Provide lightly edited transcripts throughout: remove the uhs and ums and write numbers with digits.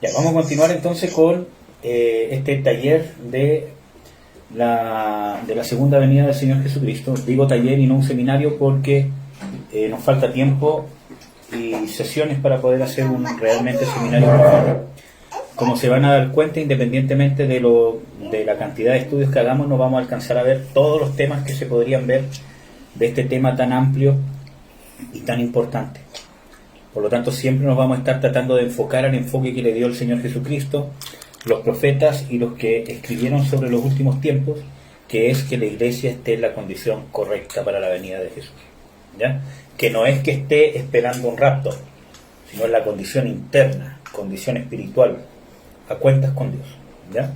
Ya, vamos a continuar entonces con este taller de la segunda venida del Señor Jesucristo. Digo taller y no un seminario porque nos falta tiempo y sesiones para poder hacer un realmente seminario profundo. Como se van a dar cuenta, independientemente de la cantidad de estudios que hagamos, no vamos a alcanzar a ver todos los temas que se podrían ver de este tema tan amplio y tan importante. Por lo tanto, siempre nos vamos a estar tratando de enfocar al enfoque que le dio el Señor Jesucristo, los profetas y los que escribieron sobre los últimos tiempos, que es que la iglesia esté en la condición correcta para la venida de Jesús. ¿Ya? Que no es que esté esperando un rapto, sino en la condición interna, condición espiritual, a cuentas con Dios. ¿Ya?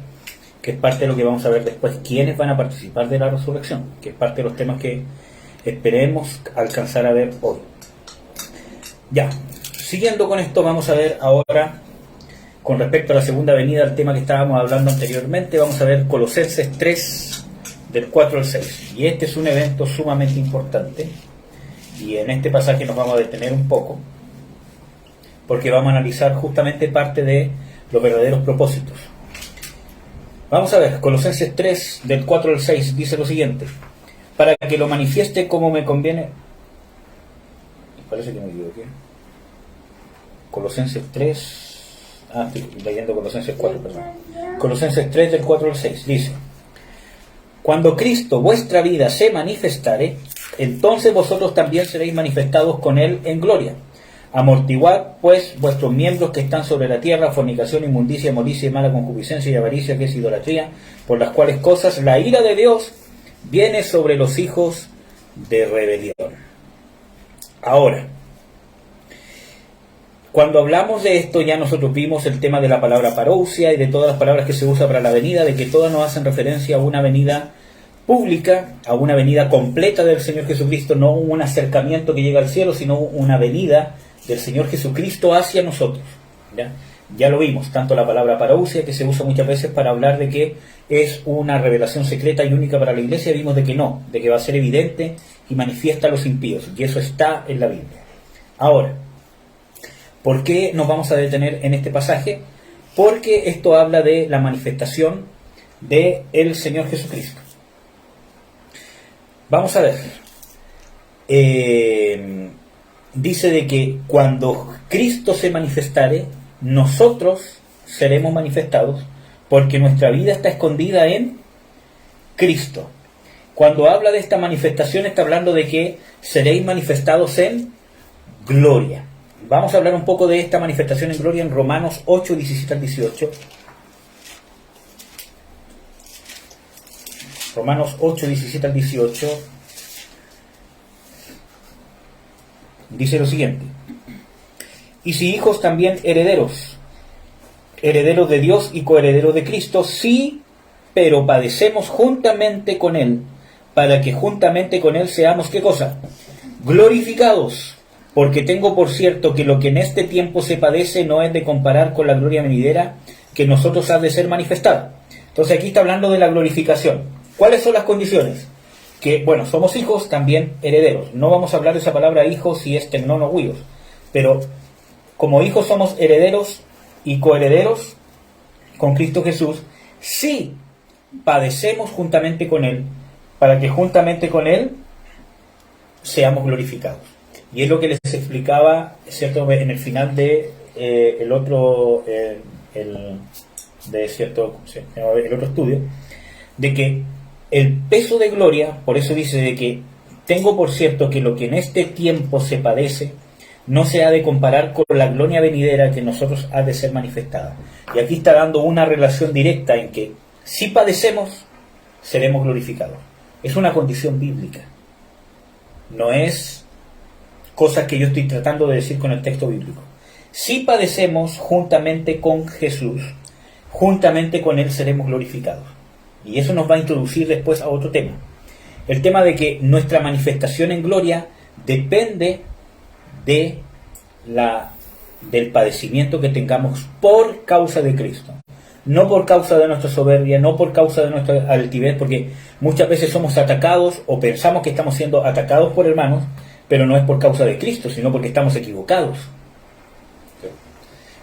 Que es parte de lo que vamos a ver después, quiénes van a participar de la resurrección, que es parte de los temas que esperemos alcanzar a ver hoy. Ya, siguiendo con esto, vamos a ver ahora, con respecto a la segunda venida, el tema que estábamos hablando anteriormente, vamos a ver Colosenses 3, del 4 al 6. Y este es un evento sumamente importante, y en este pasaje nos vamos a detener un poco, porque vamos a analizar justamente parte de los verdaderos propósitos. Vamos a ver, Colosenses 3, del 4 al 6, dice lo siguiente: para que lo manifieste como me conviene. Parece que me equivoqué. Colosenses 3. Estoy leyendo Colosenses 4, perdón. Colosenses 3, del 4 al 6. Dice: cuando Cristo vuestra vida se manifestare, entonces vosotros también seréis manifestados con Él en gloria. Amortiguad, pues, vuestros miembros que están sobre la tierra, fornicación, inmundicia, molicie, mala concupiscencia y avaricia, que es idolatría, por las cuales cosas la ira de Dios viene sobre los hijos de rebelión. Ahora, cuando hablamos de esto, ya nosotros vimos el tema de la palabra parousia y de todas las palabras que se usa para la venida, de que todas nos hacen referencia a una venida pública, a una venida completa del Señor Jesucristo, no un acercamiento que llega al cielo, sino una venida del Señor Jesucristo hacia nosotros. Ya lo vimos, tanto la palabra parousia, que se usa muchas veces para hablar de que es una revelación secreta y única para la iglesia, vimos de que no, de que va a ser evidente y manifiesta a los impíos, y eso está en la Biblia. Ahora, ¿por qué nos vamos a detener en este pasaje? Porque esto habla de la manifestación del Señor Jesucristo. Vamos a ver. Dice de que cuando Cristo se manifestare, nosotros seremos manifestados, porque nuestra vida está escondida en Cristo. Cuando habla de esta manifestación, está hablando de que seréis manifestados en gloria. Vamos a hablar un poco de esta manifestación en gloria en Romanos 8, 17 al 18. Romanos 8, 17 al 18. Dice lo siguiente: y si hijos, también herederos, herederos de Dios y coherederos de Cristo, sí, pero padecemos juntamente con Él, para que juntamente con Él seamos, ¿qué cosa? Glorificados. Porque tengo por cierto que lo que en este tiempo se padece no es de comparar con la gloria venidera que nosotros ha de ser manifestada. Entonces aquí está hablando de la glorificación. ¿Cuáles son las condiciones? Que, bueno, somos hijos, también herederos. No vamos a hablar de esa palabra hijos si es tecnón o huios, pero como hijos somos herederos y coherederos con Cristo Jesús, si padecemos juntamente con Él, para que juntamente con Él seamos glorificados. Y es lo que les explicaba, ¿cierto?, en el final de el otro estudio, de que el peso de gloria, por eso dice de que tengo por cierto que lo que en este tiempo se padece no se ha de comparar con la gloria venidera que nosotros ha de ser manifestada. Y aquí está dando una relación directa en que si padecemos, seremos glorificados. Es una condición bíblica. No es cosas que yo estoy tratando de decir con el texto bíblico. Si padecemos juntamente con Jesús, juntamente con Él seremos glorificados. Y eso nos va a introducir después a otro tema. El tema de que nuestra manifestación en gloria depende del padecimiento que tengamos por causa de Cristo. No por causa de nuestra soberbia, no por causa de nuestra altivez, porque muchas veces somos atacados o pensamos que estamos siendo atacados por hermanos, pero no es por causa de Cristo, sino porque estamos equivocados.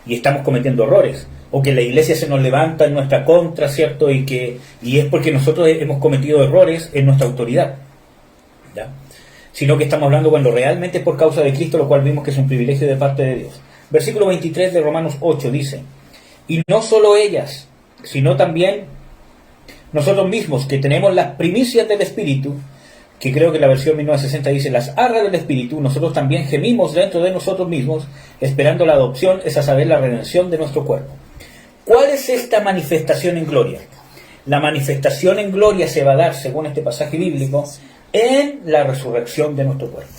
y estamos cometiendo errores, o que la iglesia se nos levanta en nuestra contra, ¿cierto? Y es porque nosotros hemos cometido errores en nuestra autoridad, ¿ya? Sino que estamos hablando cuando realmente es por causa de Cristo, lo cual vimos que es un privilegio de parte de Dios. Versículo 23 de Romanos 8 dice: y no solo ellas, sino también nosotros mismos, que tenemos las primicias del Espíritu, que creo que la versión 1960 dice las arras del Espíritu, nosotros también gemimos dentro de nosotros mismos, esperando la adopción, es a saber, la redención de nuestro cuerpo. ¿Cuál es esta manifestación en gloria? La manifestación en gloria se va a dar, según este pasaje bíblico, en la resurrección de nuestro cuerpo.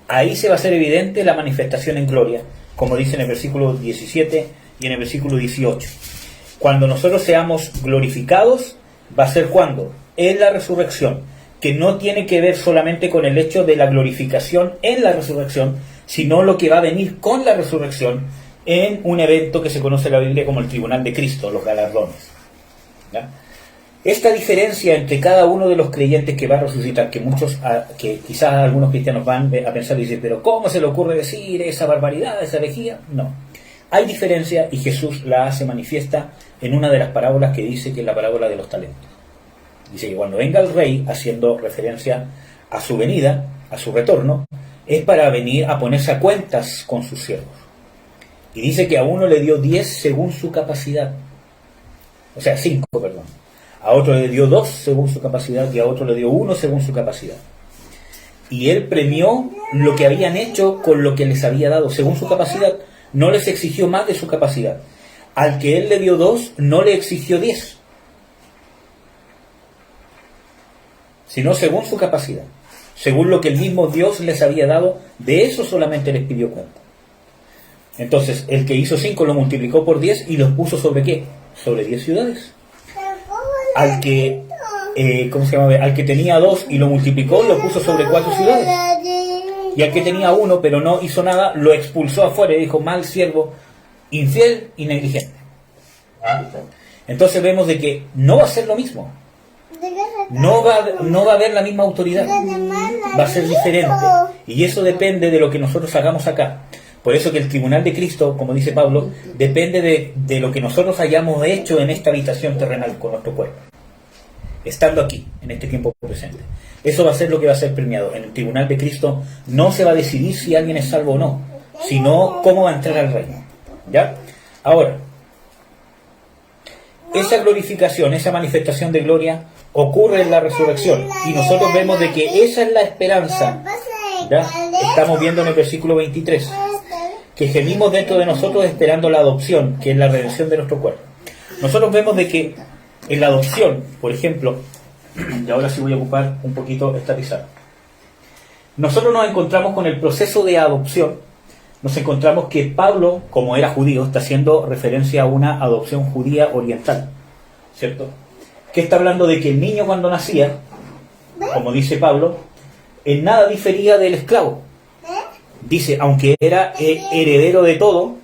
Ahí se va a hacer evidente la manifestación en gloria, como dice en el versículo 17 y en el versículo 18. Cuando nosotros seamos glorificados, va a ser cuando, en la resurrección, que no tiene que ver solamente con el hecho de la glorificación en la resurrección, sino lo que va a venir con la resurrección en un evento que se conoce en la Biblia como el tribunal de Cristo, los galardones, ¿ya? Esta diferencia entre cada uno de los creyentes que va a resucitar, que quizás algunos cristianos van a pensar y decir, pero ¿cómo se le ocurre decir esa barbaridad, esa herejía? No. Hay diferencia y Jesús la hace manifiesta en una de las parábolas que dice que es la parábola de los talentos. Dice que cuando venga el rey, haciendo referencia a su venida, a su retorno, es para venir a ponerse a cuentas con sus siervos. Y dice que a uno le dio 10 según su capacidad. O sea, 5, perdón. A otro le dio 2 según su capacidad y a otro le dio 1 según su capacidad. Y él premió lo que habían hecho con lo que les había dado según su capacidad. No les exigió más de su capacidad. Al que él le dio 2, no le exigió 10. Sino según su capacidad. Según lo que el mismo Dios les había dado, de eso solamente les pidió cuenta. Entonces, el que hizo 5 lo multiplicó por 10 y los puso ¿sobre qué? Sobre 10 ciudades. Al que, al que tenía 2 y lo multiplicó, lo puso sobre 4 ciudades. Y al que tenía 1 pero no hizo nada, lo expulsó afuera y dijo, mal siervo, infiel y negligente. Entonces vemos de que no va a ser lo mismo. No va a haber la misma autoridad. Va a ser diferente. Y eso depende de lo que nosotros hagamos acá. Por eso que el tribunal de Cristo, como dice Pablo, depende de lo que nosotros hayamos hecho en esta habitación terrenal con nuestro cuerpo, estando aquí, en este tiempo presente. Eso va a ser lo que va a ser premiado. En el tribunal de Cristo no se va a decidir si alguien es salvo o no, sino cómo va a entrar al reino. ¿Ya? Ahora, esa glorificación, esa manifestación de gloria ocurre en la resurrección. Y nosotros vemos de que esa es la esperanza. ¿Ya? Estamos viendo en el versículo 23. Que gemimos dentro de nosotros esperando la adopción, que es la redención de nuestro cuerpo. Nosotros vemos de que en la adopción, por ejemplo, y ahora sí voy a ocupar un poquito esta pizarra, nosotros nos encontramos con el proceso de adopción, nos encontramos que Pablo, como era judío, está haciendo referencia a una adopción judía oriental, ¿cierto? Que está hablando de que el niño cuando nacía, como dice Pablo, en nada difería del esclavo. Dice, aunque era heredero de todo,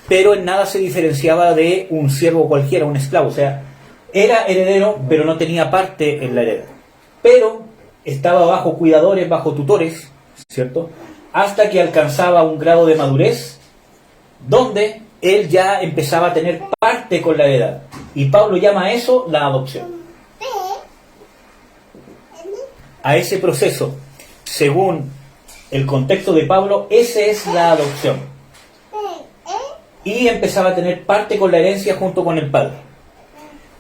pero en nada se diferenciaba de un siervo cualquiera, un esclavo. O sea, era heredero, pero no tenía parte en la heredad. Pero estaba bajo cuidadores, bajo tutores, ¿cierto? Hasta que alcanzaba un grado de madurez, donde él ya empezaba a tener parte con la heredad. Y Pablo llama a eso la adopción. A ese proceso, según el contexto de Pablo, esa es la adopción. Y empezaba a tener parte con la herencia junto con el padre.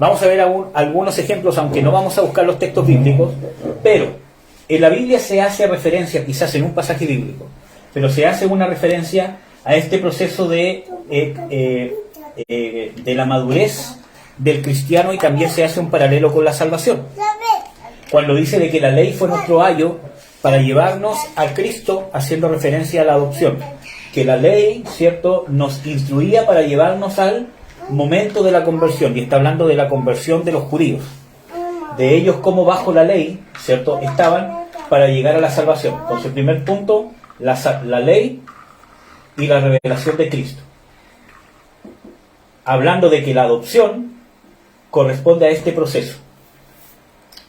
Vamos a ver algunos ejemplos, aunque no vamos a buscar los textos bíblicos, pero en la Biblia se hace referencia, quizás en un pasaje bíblico, pero se hace una referencia a este proceso de la madurez del cristiano, y también se hace un paralelo con la salvación. Cuando dice de que la ley fue nuestro ayo para llevarnos a Cristo, haciendo referencia a la adopción. Que la ley, ¿cierto?, nos instruía para llevarnos al momento de la conversión. Y está hablando de la conversión de los judíos. De ellos como bajo la ley, ¿cierto?, estaban para llegar a la salvación. Entonces, primer punto, la ley y la revelación de Cristo. Hablando de que la adopción corresponde a este proceso.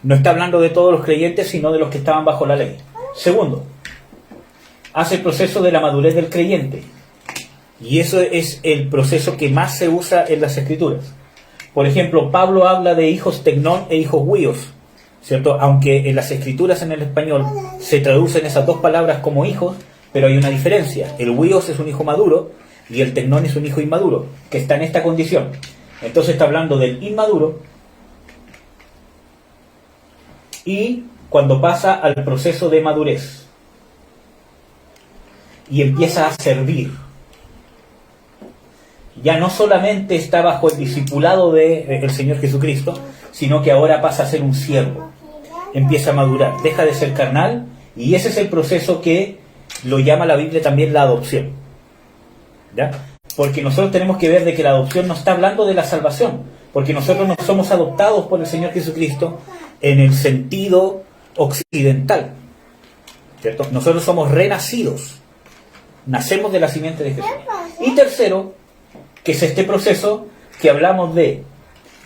No está hablando de todos los creyentes, sino de los que estaban bajo la ley. Segundo, hace el proceso de la madurez del creyente. Y eso es el proceso que más se usa en las Escrituras. Por ejemplo, Pablo habla de hijos tecnón e hijos huíos, ¿cierto? Aunque en las Escrituras en el español se traducen esas dos palabras como hijos, pero hay una diferencia. El huíos es un hijo maduro y el tecnón es un hijo inmaduro, que está en esta condición. Entonces está hablando del inmaduro y cuando pasa al proceso de madurez y empieza a servir. Ya no solamente está bajo el discipulado del Señor Jesucristo, sino que ahora pasa a ser un siervo. Empieza a madurar, deja de ser carnal, y ese es el proceso que lo llama la Biblia también la adopción. ¿Ya? Porque nosotros tenemos que ver de que la adopción no está hablando de la salvación, porque nosotros no somos adoptados por el Señor Jesucristo en el sentido occidental, ¿cierto? Nosotros somos renacidos, nacemos de la simiente de Jesús. Y tercero, que es este proceso que hablamos de,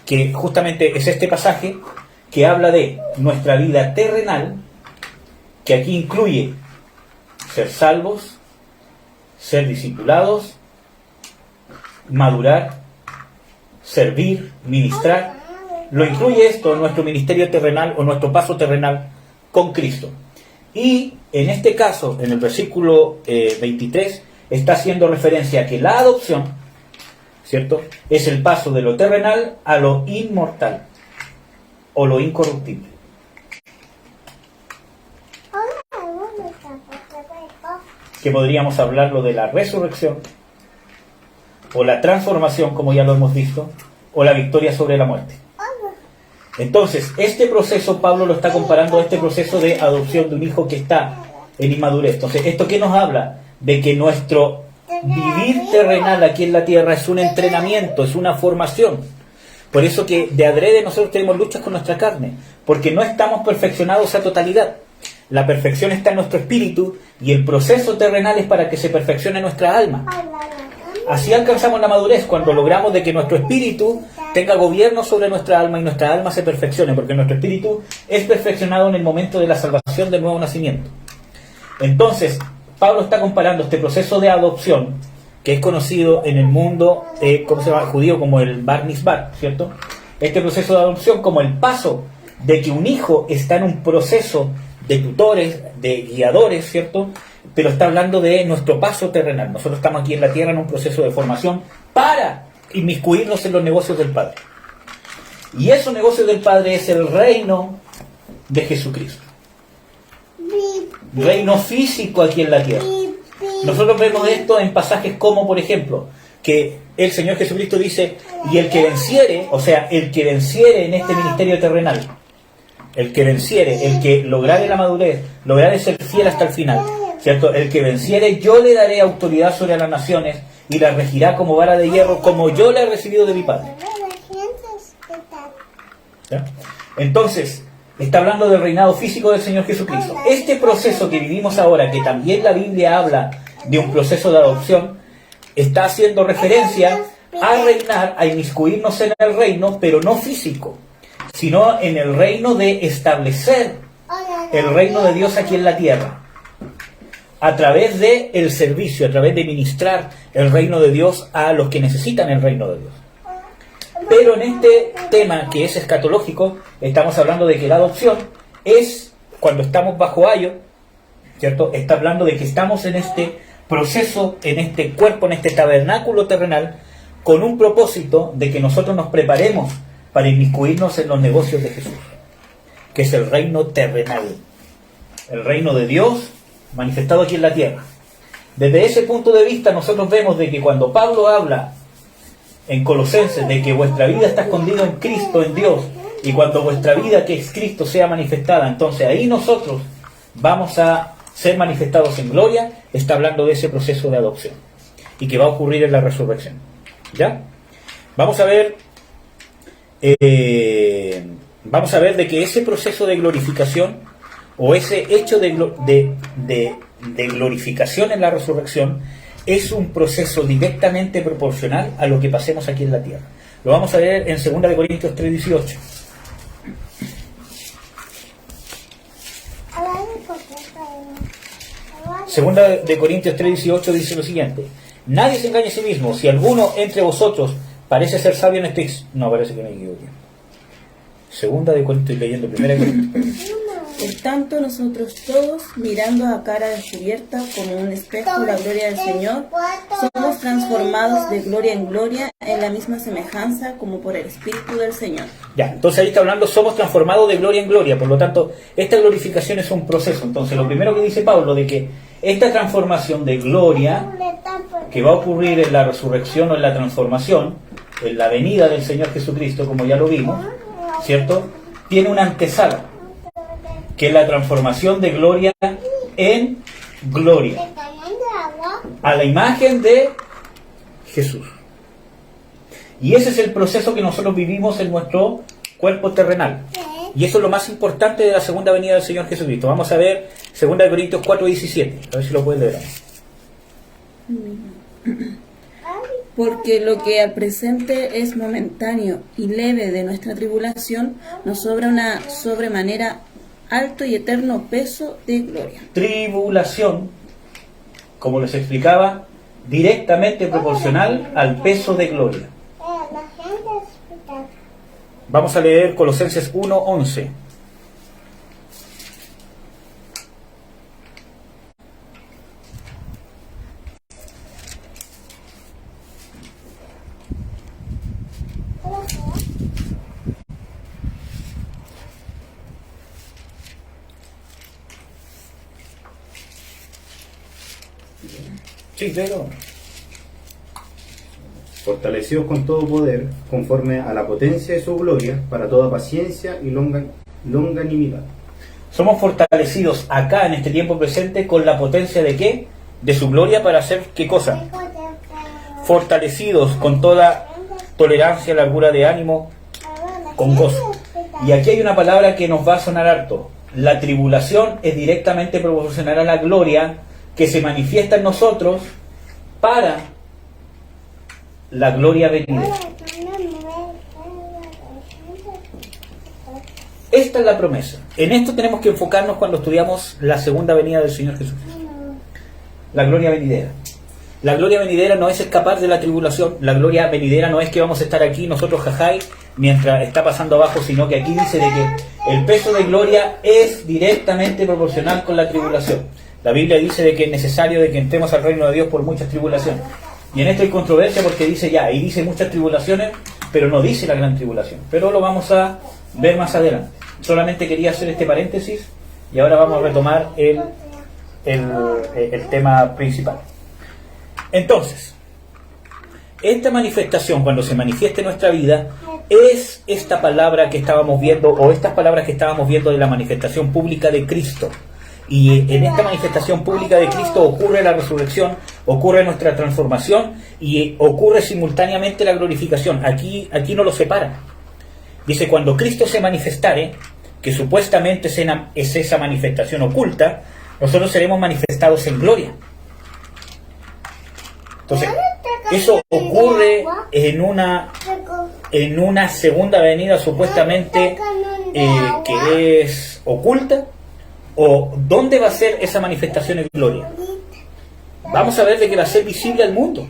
que justamente es este pasaje que habla de nuestra vida terrenal, que aquí incluye ser salvos, ser discipulados, madurar, servir, ministrar. Lo incluye esto en nuestro ministerio terrenal o nuestro paso terrenal con Cristo. Y en este caso, en el versículo 23, está haciendo referencia a que la adopción, ¿cierto?, es el paso de lo terrenal a lo inmortal o lo incorruptible. Que podríamos hablarlo de la resurrección o la transformación, como ya lo hemos visto, o la victoria sobre la muerte. Entonces, este proceso Pablo lo está comparando a este proceso de adopción de un hijo que está en inmadurez. Entonces, ¿esto qué nos habla? De que nuestro vivir terrenal aquí en la tierra es un entrenamiento, es una formación. Por eso que de adrede nosotros tenemos luchas con nuestra carne, porque no estamos perfeccionados a totalidad. La perfección está en nuestro espíritu y el proceso terrenal es para que se perfeccione nuestra alma. Así alcanzamos la madurez, cuando logramos de que nuestro espíritu tenga gobierno sobre nuestra alma y nuestra alma se perfeccione, porque nuestro espíritu es perfeccionado en el momento de la salvación del nuevo nacimiento. Entonces, Pablo está comparando este proceso de adopción, que es conocido en el mundo judío como el Bar Mitzvah, ¿cierto? Este proceso de adopción como el paso de que un hijo está en un proceso de tutores, de guiadores, ¿cierto? Pero está hablando de nuestro paso terrenal. Nosotros estamos aquí en la tierra en un proceso de formación para inmiscuirnos en los negocios del Padre. Y esos negocios del Padre es el reino de Jesucristo. Reino físico aquí en la tierra. Nosotros vemos esto en pasajes como, por ejemplo, que el Señor Jesucristo dice, y el que venciere, o sea, el que venciere en este ministerio terrenal, el que venciere, el que lograre la madurez, lograre ser fiel hasta el final, ¿cierto? El que venciere, yo le daré autoridad sobre las naciones y la regirá como vara de hierro, como yo la he recibido de mi Padre. ¿Ya? Entonces, está hablando del reinado físico del Señor Jesucristo. Este proceso que vivimos ahora, que también la Biblia habla de un proceso de adopción, está haciendo referencia a reinar, a inmiscuirnos en el reino, pero no físico, sino en el reino de establecer el reino de Dios aquí en la tierra, a través de el servicio, a través de ministrar el reino de Dios a los que necesitan el reino de Dios. Pero en este tema que es escatológico, estamos hablando de que la adopción es cuando estamos bajo ayo, ¿cierto? Está hablando de que estamos en este proceso, en este cuerpo, en este tabernáculo terrenal, con un propósito de que nosotros nos preparemos para inmiscuirnos en los negocios de Jesús, que es el reino terrenal, el reino de Dios manifestado aquí en la tierra. Desde ese punto de vista nosotros vemos de que cuando Pablo habla en Colosenses de que vuestra vida está escondida en Cristo, en Dios, y cuando vuestra vida que es Cristo sea manifestada, entonces ahí nosotros vamos a ser manifestados en gloria, está hablando de ese proceso de adopción y que va a ocurrir en la resurrección. ¿Ya? Vamos a ver de que ese proceso de glorificación o ese hecho de glorificación en la resurrección es un proceso directamente proporcional a lo que pasemos aquí en la tierra. Lo vamos a ver en 2 Corintios 3:18. Segunda de Corintios 3:18 dice lo siguiente: Nadie se engañe a sí mismo. Si alguno entre vosotros parece ser sabio en este... No, parece que me equivoqué. Segunda de Corintios, estoy leyendo primera de Corintios. Por tanto, nosotros todos, mirando a cara descubierta como un espejo la gloria del Señor, somos transformados de gloria en gloria en la misma semejanza como por el Espíritu del Señor. Ya, entonces ahí está hablando, somos transformados de gloria en gloria. Por lo tanto, esta glorificación es un proceso. Entonces, lo primero que dice Pablo, de que esta transformación de gloria que va a ocurrir en la resurrección o en la transformación, en la venida del Señor Jesucristo, como ya lo vimos, ¿cierto? Tiene una antesala, que es la transformación de gloria en gloria, a la imagen de Jesús. Y ese es el proceso que nosotros vivimos en nuestro cuerpo terrenal. Y eso es lo más importante de la segunda venida del Señor Jesucristo. Vamos a ver 2 Corintios 4:17. A ver si lo pueden leer. Porque lo que al presente es momentáneo y leve de nuestra tribulación, nos sobra una sobremanera alto y eterno peso de gloria. Tribulación, como les explicaba, directamente proporcional al peso de gloria. Vamos a leer Colosenses 1:11. Sí, pero... Fortalecidos con todo poder, conforme a la potencia de su gloria, para toda paciencia y longanimidad. Somos fortalecidos acá en este tiempo presente con la potencia de ¿qué? De su gloria para hacer ¿qué cosa? Fortalecidos con toda tolerancia, largura de ánimo, con gozo. Y aquí hay una palabra que nos va a sonar harto. La tribulación es directamente proporcional a la gloria que se manifiesta en nosotros para la gloria venidera. Esta es la promesa. En esto tenemos que enfocarnos cuando estudiamos la segunda venida del Señor Jesús. La gloria venidera. La gloria venidera no es escapar de la tribulación. La gloria venidera no es que vamos a estar aquí nosotros jajay mientras está pasando abajo, sino que aquí dice de que el peso de gloria es directamente proporcional con la tribulación. La Biblia dice de que es necesario de que entremos al reino de Dios por muchas tribulaciones. Y en esto hay controversia porque dice ya, y dice muchas tribulaciones, pero no dice la gran tribulación. Pero lo vamos a ver más adelante. Solamente quería hacer este paréntesis y ahora vamos a retomar el tema principal. Entonces, esta manifestación, cuando se manifieste en nuestra vida, es esta palabra que estábamos viendo, o estas palabras que estábamos viendo de la manifestación pública de Cristo. Y en esta manifestación pública de Cristo ocurre la resurrección, ocurre nuestra transformación y ocurre simultáneamente la glorificación. Aquí no lo separa. Dice, cuando Cristo se manifestare, que supuestamente es esa manifestación oculta, nosotros seremos manifestados en gloria. Entonces, eso ocurre en una segunda venida supuestamente que es oculta. ¿O dónde va a ser esa manifestación en gloria? Vamos a ver de que va a ser visible al mundo.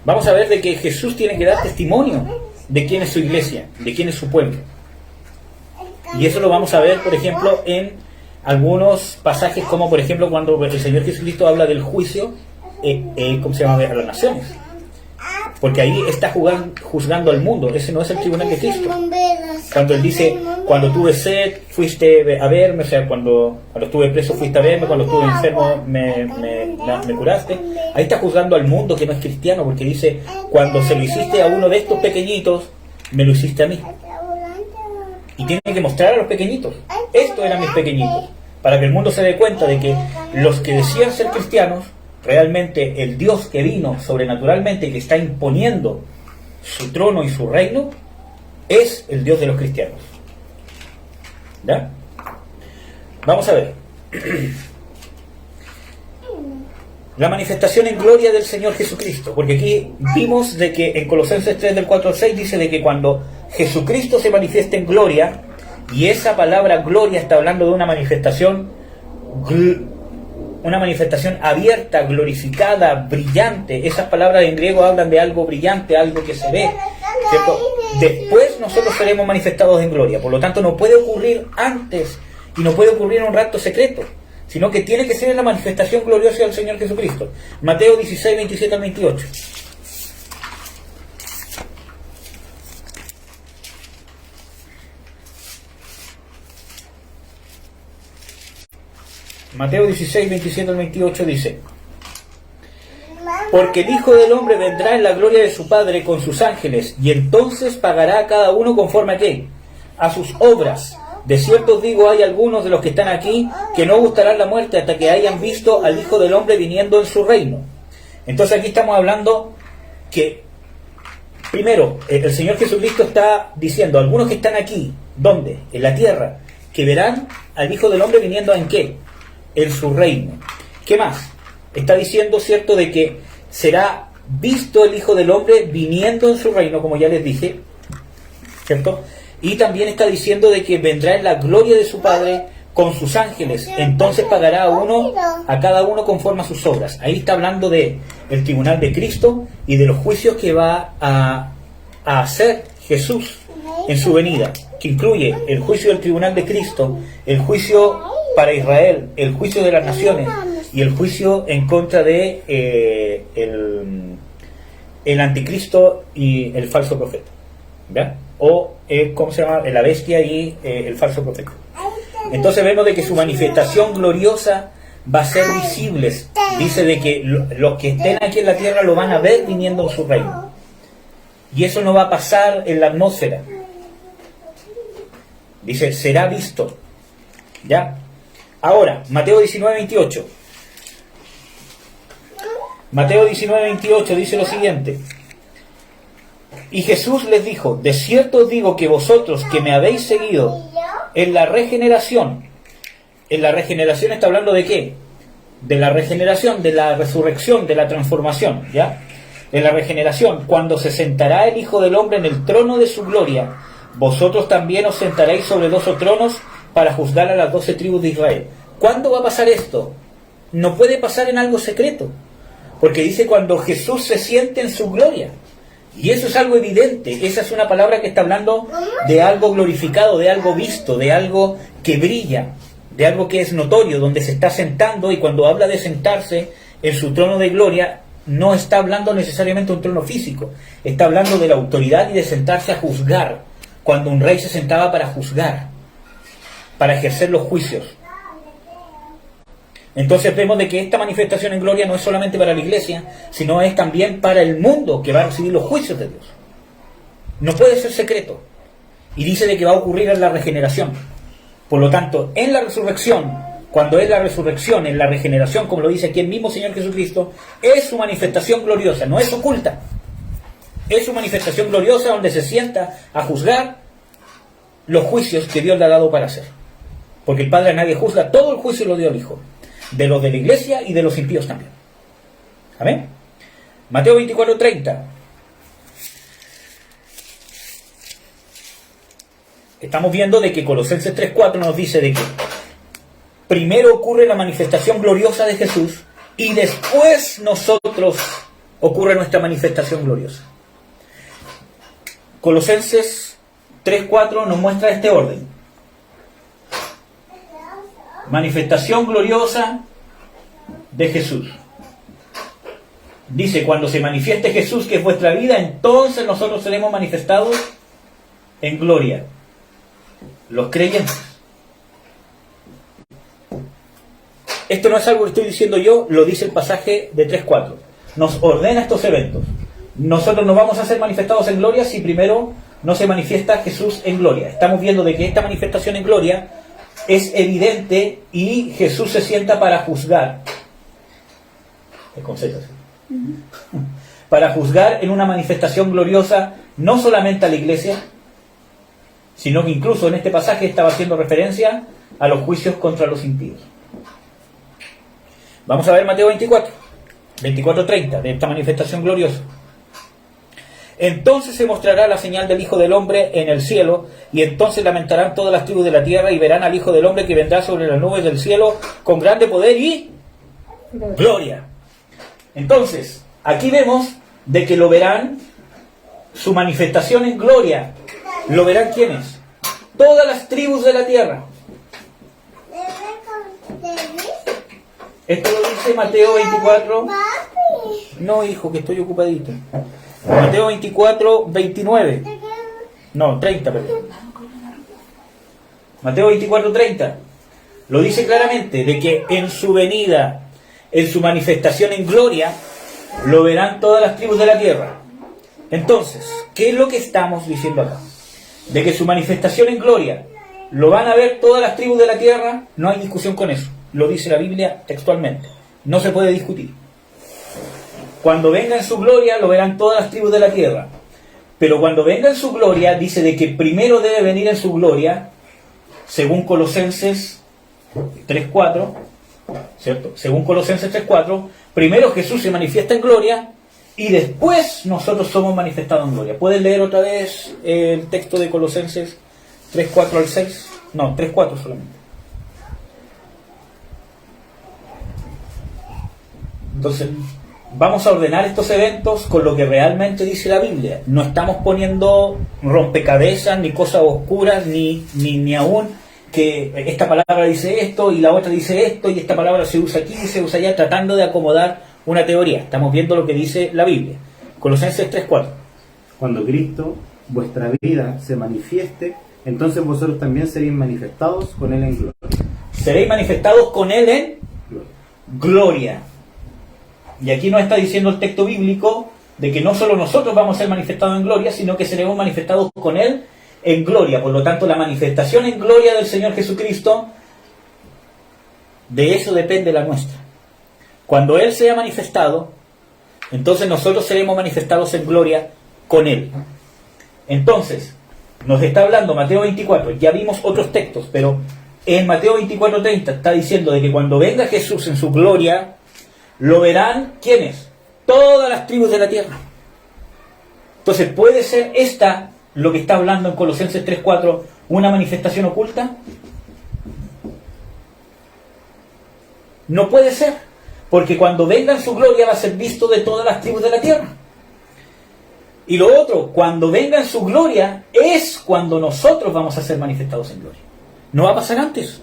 Vamos a ver de que Jesús tiene que dar testimonio de quién es su iglesia, de quién es su pueblo. Y eso lo vamos a ver, por ejemplo, en algunos pasajes, como por ejemplo cuando el Señor Jesucristo habla del juicio, ¿cómo se llama? A las naciones. Porque ahí está juzgando al mundo. Ese no es el tribunal de Cristo. Cuando Él dice, cuando tuve sed, fuiste a verme, o sea, cuando estuve preso fuiste a verme, cuando estuve enfermo me curaste. Ahí está juzgando al mundo que no es cristiano, porque dice, cuando se lo hiciste a uno de estos pequeñitos, me lo hiciste a mí. Y tiene que mostrar a los pequeñitos. Estos eran mis pequeñitos. Para que el mundo se dé cuenta de que los que decían ser cristianos, realmente el Dios que vino sobrenaturalmente, que está imponiendo su trono y su reino, es el Dios de los cristianos. ¿Ya? Vamos a ver. La manifestación en gloria del Señor Jesucristo. Porque aquí vimos de que en Colosenses 3 del 4 al 6 dice de que cuando Jesucristo se manifiesta en gloria, y esa palabra gloria está hablando de una manifestación una manifestación abierta, glorificada, brillante. Esas palabras en griego hablan de algo brillante, algo que se ve, ¿cierto? Después nosotros seremos manifestados en gloria. Por lo tanto, no puede ocurrir antes y no puede ocurrir en un rapto secreto, sino que tiene que ser en la manifestación gloriosa del Señor Jesucristo. Mateo 16, 27 al 28. Mateo 16, 27 al 28 dice: porque el Hijo del Hombre vendrá en la gloria de su Padre con sus ángeles, y entonces pagará a cada uno conforme a qué, a sus obras. De cierto os digo, hay algunos de los que están aquí que no gustarán la muerte hasta que hayan visto al Hijo del Hombre viniendo en su reino. Entonces aquí estamos hablando que, primero, el Señor Jesucristo está diciendo, algunos que están aquí, ¿dónde? En la tierra, que verán al Hijo del Hombre viniendo ¿en qué? En su reino. ¿Qué más? Está diciendo, ¿cierto?, de que será visto el Hijo del Hombre viniendo en su reino, como ya les dije, ¿cierto? Y también está diciendo de que vendrá en la gloria de su Padre con sus ángeles. Entonces pagará a cada uno conforme a sus obras. Ahí está hablando de el tribunal de Cristo y de los juicios que va a hacer Jesús en su venida, que incluye el juicio del tribunal de Cristo, el juicio para Israel, el juicio de las naciones y el juicio en contra de el anticristo y el falso profeta, ¿verdad? O ¿cómo se llama? La bestia y el falso profeta. Entonces vemos de que su manifestación gloriosa va a ser visible. Dice de que los que estén aquí en la tierra lo van a ver viniendo en su reino, y eso no va a pasar en la atmósfera. Dice, será visto. ¿Ya? Ahora, Mateo 19, 28. Mateo 19, 28 dice lo siguiente: y Jesús les dijo, de cierto os digo que vosotros que me habéis seguido en la regeneración está hablando de qué? De la regeneración, de la resurrección, de la transformación, ¿ya? En la regeneración, cuando se sentará el Hijo del Hombre en el trono de su gloria, vosotros también os sentaréis sobre 12 tronos para juzgar a las 12 tribus de Israel. ¿Cuándo va a pasar esto? No puede pasar en algo secreto, porque dice cuando Jesús se siente en su gloria. Y eso es algo evidente. Esa es una palabra que está hablando de algo glorificado, de algo visto, de algo que brilla, de algo que es notorio, donde se está sentando. Y cuando habla de sentarse en su trono de gloria, no está hablando necesariamente de un trono físico, está hablando de la autoridad y de sentarse a juzgar, cuando un rey se sentaba para juzgar, para ejercer los juicios. Entonces vemos de que esta manifestación en gloria no es solamente para la iglesia, sino es también para el mundo que va a recibir los juicios de Dios. No puede ser secreto. Y dice de que va a ocurrir en la regeneración. Por lo tanto, en la resurrección, cuando es la resurrección, en la regeneración, como lo dice aquí el mismo Señor Jesucristo, es su manifestación gloriosa, no es oculta. Es su manifestación gloriosa donde se sienta a juzgar los juicios que Dios le ha dado para hacer. Porque el Padre a nadie juzga, todo el juicio lo dio el Hijo. De los de la iglesia y de los impíos también. Amén. Mateo 24, 30. Estamos viendo de que Colosenses 3:4 nos dice de que primero ocurre la manifestación gloriosa de Jesús y después nosotros ocurre nuestra manifestación gloriosa. Colosenses 3:4 nos muestra este orden. Manifestación gloriosa de Jesús. Dice, cuando se manifieste Jesús, que es vuestra vida, entonces nosotros seremos manifestados en gloria. Los creyentes. Esto no es algo que estoy diciendo yo, lo dice el pasaje de 3:4. Nos ordena estos eventos. Nosotros no vamos a ser manifestados en gloria si primero no se manifiesta Jesús en gloria. Estamos viendo de que esta manifestación en gloria es evidente y Jesús se sienta para juzgar. Es con Z, ¿sí? Para juzgar en una manifestación gloriosa no solamente a la iglesia, sino que incluso en este pasaje estaba haciendo referencia a los juicios contra los impíos. Vamos a ver Mateo 24:30 de esta manifestación gloriosa. Entonces se mostrará la señal del Hijo del Hombre en el cielo, y entonces lamentarán todas las tribus de la tierra y verán al Hijo del Hombre que vendrá sobre las nubes del cielo con grande poder y Gloria. Entonces, aquí vemos de que lo verán, su manifestación en gloria. ¿Lo verán quiénes? Todas las tribus de la tierra. Esto lo dice Mateo 24. No, hijo, que estoy ocupadito. Mateo 24, 29. No, 30, perdón. Mateo 24, 30. Lo dice claramente, de que en su venida, en su manifestación en gloria, lo verán todas las tribus de la tierra. Entonces, ¿qué es lo que estamos diciendo acá? De que su manifestación en gloria lo van a ver todas las tribus de la tierra, no hay discusión con eso. Lo dice la Biblia textualmente. No se puede discutir. Cuando venga en su gloria, lo verán todas las tribus de la tierra. Pero cuando venga en su gloria, dice de que primero debe venir en su gloria, según Colosenses 3.4, ¿cierto? Según Colosenses 3.4, primero Jesús se manifiesta en gloria y después nosotros somos manifestados en gloria. ¿Pueden leer otra vez el texto de Colosenses 3.4 al 6? No, 3.4 solamente. Entonces, vamos a ordenar estos eventos con lo que realmente dice la Biblia. No estamos poniendo rompecabezas, ni cosas oscuras, ni aún que esta palabra dice esto y la otra dice esto y esta palabra se usa aquí y se usa allá, tratando de acomodar una teoría. Estamos viendo lo que dice la Biblia. Colosenses 3.4. Cuando Cristo, vuestra vida, se manifieste, entonces vosotros también seréis manifestados con Él en gloria. Seréis manifestados con Él en gloria. Y aquí nos está diciendo el texto bíblico de que no solo nosotros vamos a ser manifestados en gloria, sino que seremos manifestados con Él en gloria. Por lo tanto, la manifestación en gloria del Señor Jesucristo, de eso depende la nuestra. Cuando Él sea manifestado, entonces nosotros seremos manifestados en gloria con Él. Entonces, nos está hablando Mateo 24, ya vimos otros textos, pero en Mateo 24:30 está diciendo de que cuando venga Jesús en su gloria, lo verán, ¿quiénes? Todas las tribus de la tierra. Entonces, ¿puede ser esta, lo que está hablando en Colosenses 3.4, una manifestación oculta? No puede ser, porque cuando venga en su gloria va a ser visto de todas las tribus de la tierra. Y lo otro, cuando venga en su gloria, es cuando nosotros vamos a ser manifestados en gloria. No va a pasar antes.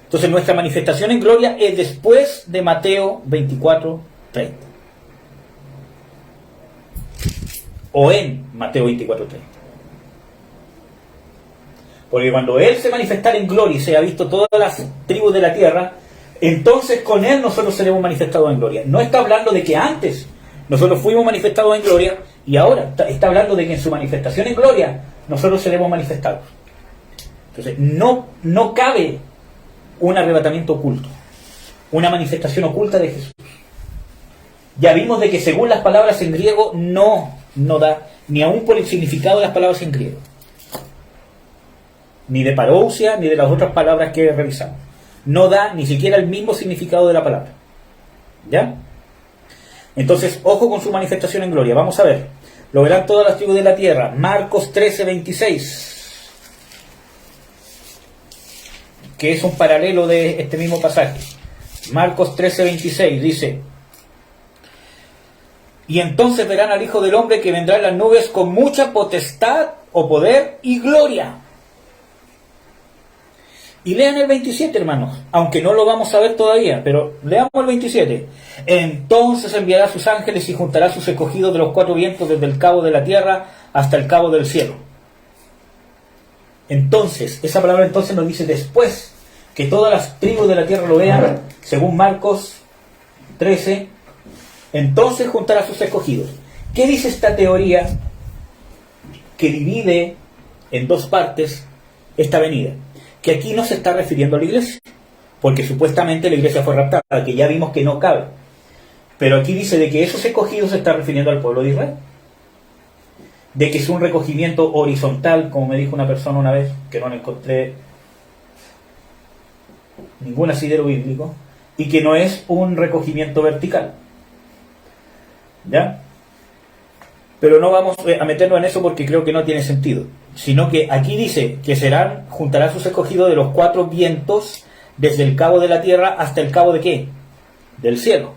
Entonces nuestra manifestación en gloria es después de Mateo 24:30. O en Mateo 24:30. Porque cuando Él se manifestara en gloria y se ha visto todas las tribus de la tierra, entonces con Él nosotros seremos manifestados en gloria. No está hablando de que antes nosotros fuimos manifestados en gloria y ahora está hablando de que en su manifestación en gloria nosotros seremos manifestados. Entonces no cabe un arrebatamiento oculto, una manifestación oculta de Jesús. Ya vimos de que según las palabras en griego no da, ni aún por el significado de las palabras en griego, ni de parousia, ni de las otras palabras que revisamos. No da ni siquiera el mismo significado de la palabra. ¿Ya? Entonces, ojo con su manifestación en gloria. Vamos a ver. Lo verán todas las tribus de la tierra. Marcos 13:26. Que es un paralelo de este mismo pasaje. Marcos 13:26 dice: y entonces verán al Hijo del Hombre que vendrá en las nubes con mucha potestad o poder y gloria. Y lean el 27, hermanos, aunque no lo vamos a ver todavía, pero leamos el 27. Entonces enviará sus ángeles y juntará sus escogidos de los cuatro vientos desde el cabo de la tierra hasta el cabo del cielo. Entonces, esa palabra entonces nos dice después que todas las tribus de la tierra lo vean, según Marcos 13, entonces juntará sus escogidos. ¿Qué dice esta teoría que divide en dos partes esta venida? Que aquí no se está refiriendo a la iglesia, porque supuestamente la iglesia fue raptada, que ya vimos que no cabe. Pero aquí dice de que esos escogidos se está refiriendo al pueblo de Israel. De que es un recogimiento horizontal, como me dijo una persona una vez, que no encontré ningún asidero bíblico, y que no es un recogimiento vertical. ¿Ya? Pero no vamos a meternos en eso porque creo que no tiene sentido. Sino que aquí dice que juntará sus escogidos de los cuatro vientos desde el cabo de la tierra hasta el cabo de ¿qué? del cielo.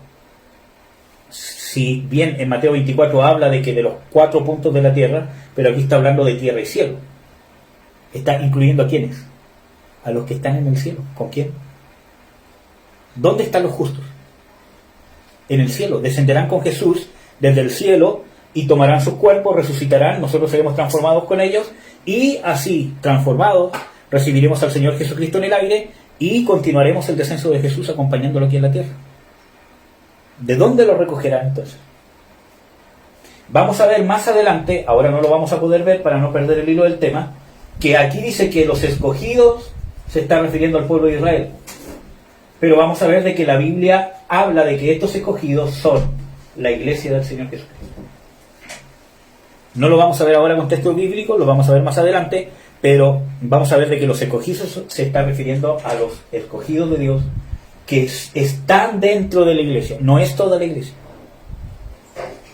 Si bien en Mateo 24 habla de que de los 4 puntos de la tierra, pero aquí está hablando de tierra y cielo. Está incluyendo a quiénes, a los que están en el cielo. ¿Con quién? ¿Dónde están los justos? En el cielo. Descenderán con Jesús desde el cielo y tomarán sus cuerpos, resucitarán, nosotros seremos transformados con ellos, y así, transformados, recibiremos al Señor Jesucristo en el aire y continuaremos el descenso de Jesús acompañándolo aquí en la tierra. ¿De dónde lo recogerán entonces? Vamos a ver más adelante, ahora no lo vamos a poder ver para no perder el hilo del tema, que aquí dice que los escogidos se está refiriendo al pueblo de Israel. Pero vamos a ver de que la Biblia habla de que estos escogidos son la iglesia del Señor Jesucristo. No lo vamos a ver ahora con texto bíblico, lo vamos a ver más adelante, pero vamos a ver de que los escogidos se está refiriendo a los escogidos de Dios que están dentro de la iglesia. No es toda la iglesia,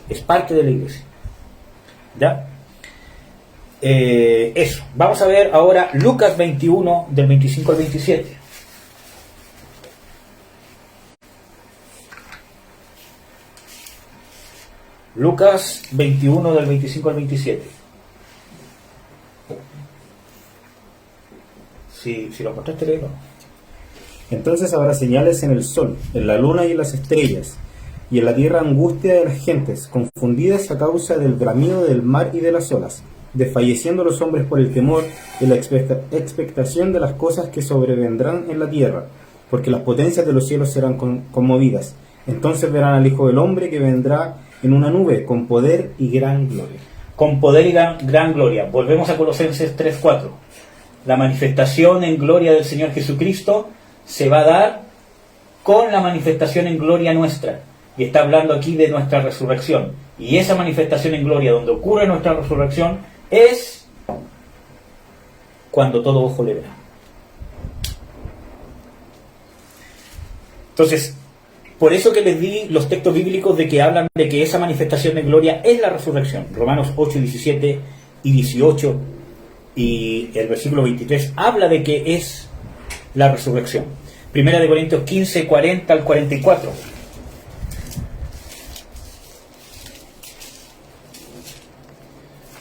es parte de la iglesia. ¿Ya? Eso. Vamos a ver ahora Lucas 21, del 25 al 27. Lucas 21, del 25 al 27. Si lo encontraste, léelo. Entonces habrá señales en el sol, en la luna y en las estrellas, y en la tierra angustia de las gentes, confundidas a causa del bramido del mar y de las olas, desfalleciendo los hombres por el temor y la expectación de las cosas que sobrevendrán en la tierra, porque las potencias de los cielos serán conmovidas. Entonces verán al Hijo del Hombre que vendrá en una nube con poder y gran gloria. Con poder y gran gloria. Volvemos a Colosenses 3:4. La manifestación en gloria del Señor Jesucristo se va a dar con la manifestación en gloria nuestra. Y está hablando aquí de nuestra resurrección. Y esa manifestación en gloria, donde ocurre nuestra resurrección, es cuando todo ojo le verá. Entonces, por eso que les di los textos bíblicos de que hablan de que esa manifestación de gloria es la resurrección. Romanos 8, 17 y 18 y el versículo 23 habla de que es la resurrección. Primera de Corintios 15, 40 al 44.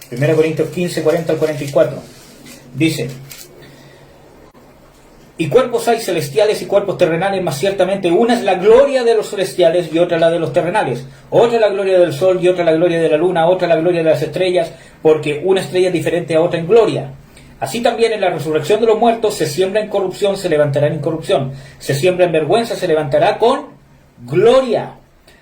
Primera de Corintios 15, 40 al 44. Dice: y cuerpos hay celestiales y cuerpos terrenales, mas ciertamente una es la gloria de los celestiales y otra la de los terrenales. Otra la gloria del sol y otra la gloria de la luna, otra la gloria de las estrellas, porque una estrella es diferente a otra en gloria. Así también en la resurrección de los muertos se siembra en corrupción, se levantará en incorrupción. Se siembra en vergüenza, se levantará con gloria.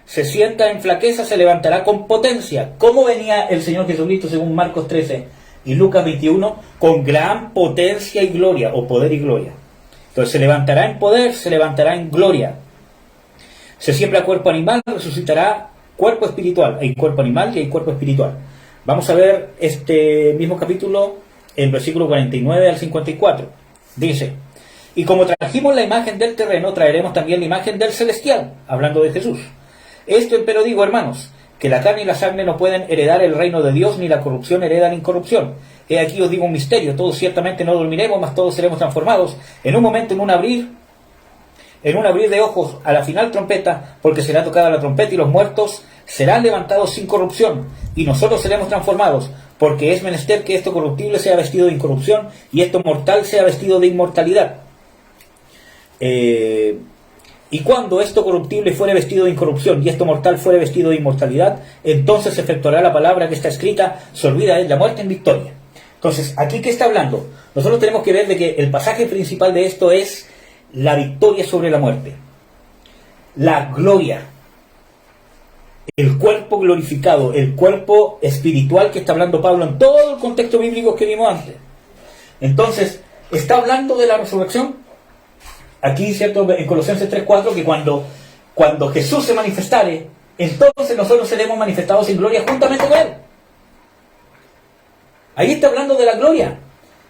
Se sienta en flaqueza, se levantará con potencia. ¿Cómo venía el Señor Jesucristo según Marcos 13 y Lucas 21? Con gran potencia y gloria, o poder y gloria. Entonces se levantará en poder, se levantará en gloria. Se siembra cuerpo animal, resucitará cuerpo espiritual. Hay cuerpo animal y hay cuerpo espiritual. Vamos a ver este mismo capítulo, el versículo 49 al 54. Dice: y como trajimos la imagen del terreno, traeremos también la imagen del celestial, hablando de Jesús. Esto empero digo, hermanos, que la carne y la sangre no pueden heredar el reino de Dios, ni la corrupción hereda la incorrupción. He aquí os digo un misterio: todos ciertamente no dormiremos, mas todos seremos transformados en un momento, en un abrir de ojos, a la final trompeta, porque será tocada la trompeta y los muertos serán levantados sin corrupción, y nosotros seremos transformados, porque es menester que esto corruptible sea vestido de incorrupción y esto mortal sea vestido de inmortalidad. Y cuando esto corruptible fuere vestido de incorrupción y esto mortal fuere vestido de inmortalidad, entonces se efectuará la palabra que está escrita: se olvida es la muerte en victoria. Entonces, ¿aquí qué está hablando? Nosotros tenemos que ver de que el pasaje principal de esto es la victoria sobre la muerte, la gloria, el cuerpo glorificado, el cuerpo espiritual que está hablando Pablo en todo el contexto bíblico que vimos antes. Entonces, está hablando de la resurrección. Aquí, ¿cierto? En Colosenses 3:4, que cuando Jesús se manifestare, entonces nosotros seremos manifestados en gloria juntamente con Él. Ahí está hablando de la gloria.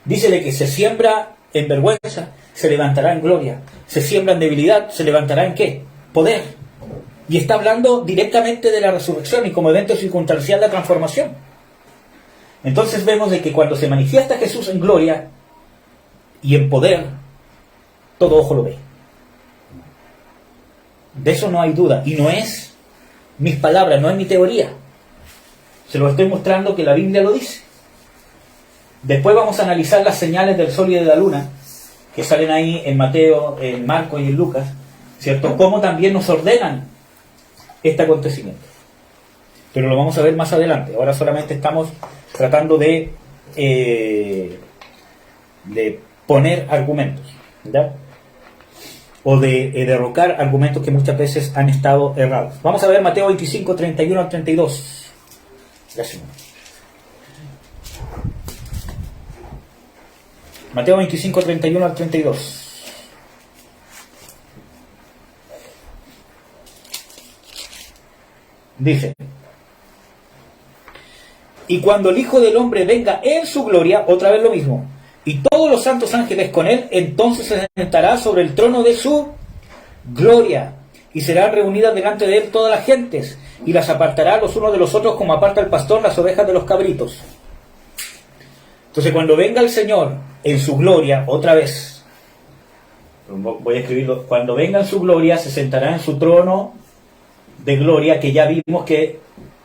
Dice de que se siembra en vergüenza, se levantará en gloria. Se siembra en debilidad, se levantará en ¿qué? Poder. Y está hablando directamente de la resurrección y como evento circunstancial la transformación. Entonces vemos de que cuando se manifiesta Jesús en gloria y en poder, todo ojo lo ve. De eso no hay duda. Y no es mis palabras, no es mi teoría. Se lo estoy mostrando que la Biblia lo dice. Después vamos a analizar las señales del sol y de la luna, que salen ahí en Mateo, en Marcos y en Lucas, ¿cierto? Cómo también nos ordenan este acontecimiento. Pero lo vamos a ver más adelante. Ahora solamente estamos tratando de poner argumentos, ¿ya? O de derrocar argumentos que muchas veces han estado errados. Vamos a ver Mateo 25, 31 al 32. Gracias. Mateo 25, 31 al 32. Dice: y cuando el Hijo del Hombre venga en su gloria, otra vez lo mismo, y todos los santos ángeles con él, entonces se sentará sobre el trono de su gloria, y serán reunidas delante de él todas las gentes, y las apartará los unos de los otros como aparta el pastor las ovejas de los cabritos. Entonces, cuando venga el Señor en su gloria, otra vez, voy a escribirlo, cuando venga en su gloria, se sentará en su trono de gloria, que ya vimos que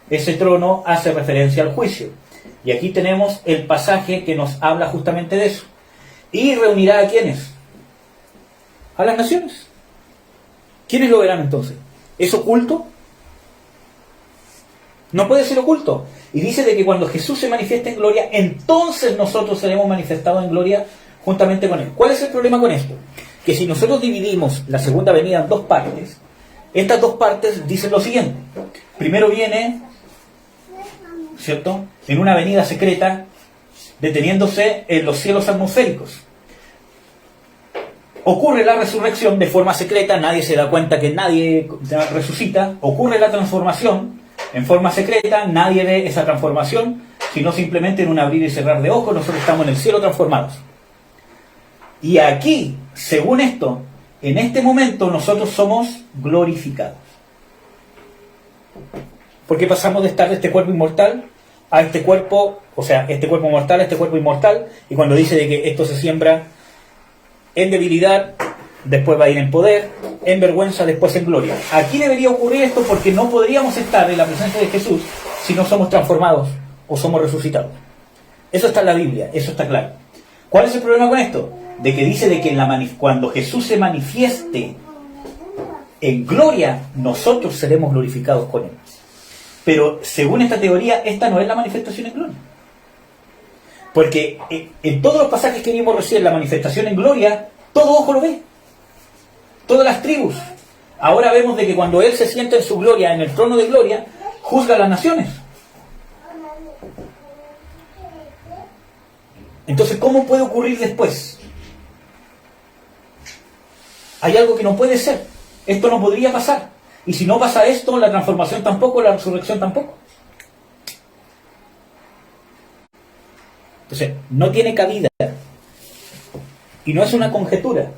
ese trono hace referencia al juicio. Y aquí tenemos el pasaje que nos habla justamente de eso. Y reunirá a ¿quiénes? A las naciones. ¿Quiénes lo verán entonces? ¿Es oculto? No puede ser oculto. Y dice de que cuando Jesús se manifieste en gloria, entonces nosotros seremos manifestados en gloria juntamente con Él. ¿Cuál es el problema con esto? Que si nosotros dividimos la segunda venida en dos partes, estas dos partes dicen lo siguiente. Primero viene, ¿cierto?, en una venida secreta, deteniéndose en los cielos atmosféricos. Ocurre la resurrección de forma secreta, nadie se da cuenta que nadie resucita. Ocurre la transformación en forma secreta, nadie ve esa transformación, sino simplemente en un abrir y cerrar de ojos, nosotros estamos en el cielo transformados. Y aquí, según esto, en este momento nosotros somos glorificados. Porque pasamos de estar de este cuerpo inmortal a este cuerpo, o sea, este cuerpo mortal a este cuerpo inmortal, y cuando dice de que esto se siembra en debilidad, después va a ir en poder, en vergüenza, después en gloria. Aquí debería ocurrir esto porque no podríamos estar en la presencia de Jesús si no somos transformados o somos resucitados. Eso está en la Biblia, eso está claro. ¿Cuál es el problema con esto? De que dice de que cuando Jesús se manifieste en gloria, nosotros seremos glorificados con Él. Pero según esta teoría, esta no es la manifestación en gloria. Porque en todos los pasajes que vimos recién, la manifestación en gloria, todo ojo lo ve. Todas las tribus. Ahora vemos de que cuando Él se sienta en su gloria, en el trono de gloria, juzga a las naciones. Entonces, ¿cómo puede ocurrir después? Hay algo que no puede ser. Esto no podría pasar. Y si no pasa esto, la transformación tampoco, la resurrección tampoco. Entonces, no tiene cabida. Y no es una conjetura.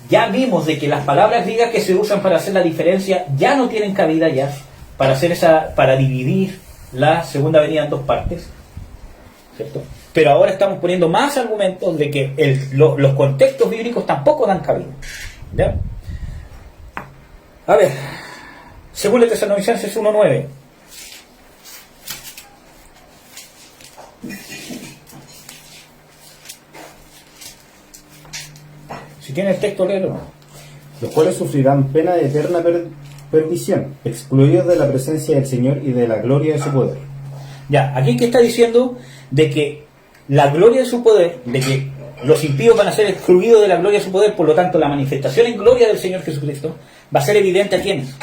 Ya vimos de que las palabras griegas que se usan para hacer la diferencia ya no tienen cabida ya para dividir la segunda venida en dos partes, ¿cierto? Pero ahora estamos poniendo más argumentos de que los contextos bíblicos tampoco dan cabida, ¿ya? A ver, según el Tesalonicenses 1:9. Si tiene el texto, léelo. Los cuales sufrirán pena de eterna perdición, excluidos de la presencia del Señor y de la gloria de su poder. Ya, aquí que está diciendo de que la gloria de su poder, de que los impíos van a ser excluidos de la gloria de su poder, por lo tanto la manifestación en gloria del Señor Jesucristo va a ser evidente a ¿quiénes?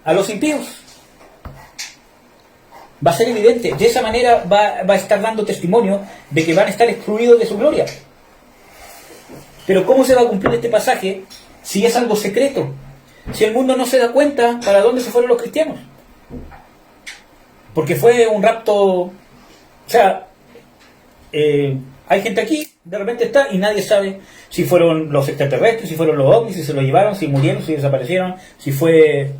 A los impíos. Va a ser evidente. De esa manera va a estar dando testimonio de que van a estar excluidos de su gloria. Pero ¿cómo se va a cumplir este pasaje si es algo secreto? Si el mundo no se da cuenta para dónde se fueron los cristianos. Porque fue un rapto. O sea, hay gente aquí, de repente está, y nadie sabe si fueron los extraterrestres, si fueron los ovnis, si se lo llevaron, si murieron, si desaparecieron, si fue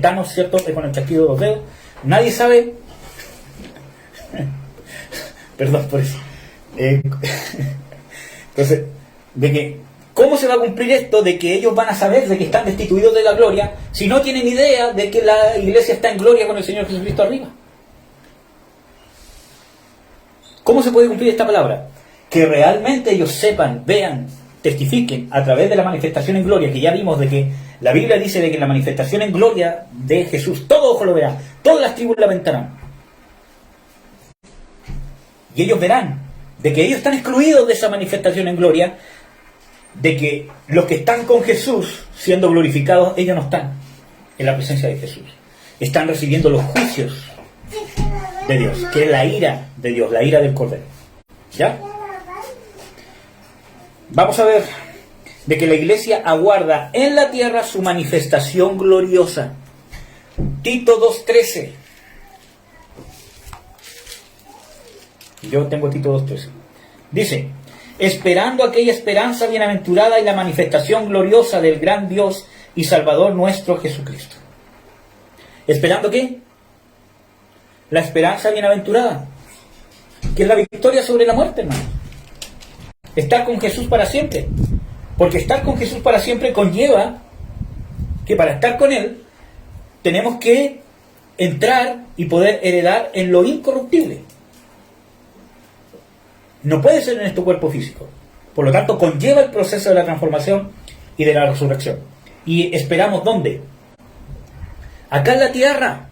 Thanos, ¿cierto? Con el chasquido de los dedos. Nadie sabe. Perdón por eso. Entonces, de que ¿Cómo se va a cumplir esto de que ellos van a saber de que están destituidos de la gloria si no tienen idea de que la iglesia está en gloria con el Señor Jesucristo arriba? ¿Cómo se puede cumplir esta palabra? Que realmente ellos sepan, vean, testifiquen a través de la manifestación en gloria, que ya vimos de que la Biblia dice de que la manifestación en gloria de Jesús, todo ojo lo verá, todas las tribus lamentarán. Y ellos verán de que ellos están excluidos de esa manifestación en gloria, de que los que están con Jesús siendo glorificados, ellos no están en la presencia de Jesús. Están recibiendo los juicios de Dios, que es la ira de Dios, la ira del Cordero. ¿Ya? Vamos a ver de que la iglesia aguarda en la tierra su manifestación gloriosa. Tito 2:13. Yo tengo Tito 2:13. Dice: esperando aquella esperanza bienaventurada y la manifestación gloriosa del gran Dios y Salvador nuestro Jesucristo. ¿Esperando qué? La esperanza bienaventurada, que es la victoria sobre la muerte, hermano. Estar con Jesús para siempre. Porque estar con Jesús para siempre conlleva que para estar con Él tenemos que entrar y poder heredar en lo incorruptible. No puede ser en este cuerpo físico. Por lo tanto, conlleva el proceso de la transformación y de la resurrección. ¿Y esperamos dónde? Acá en la tierra.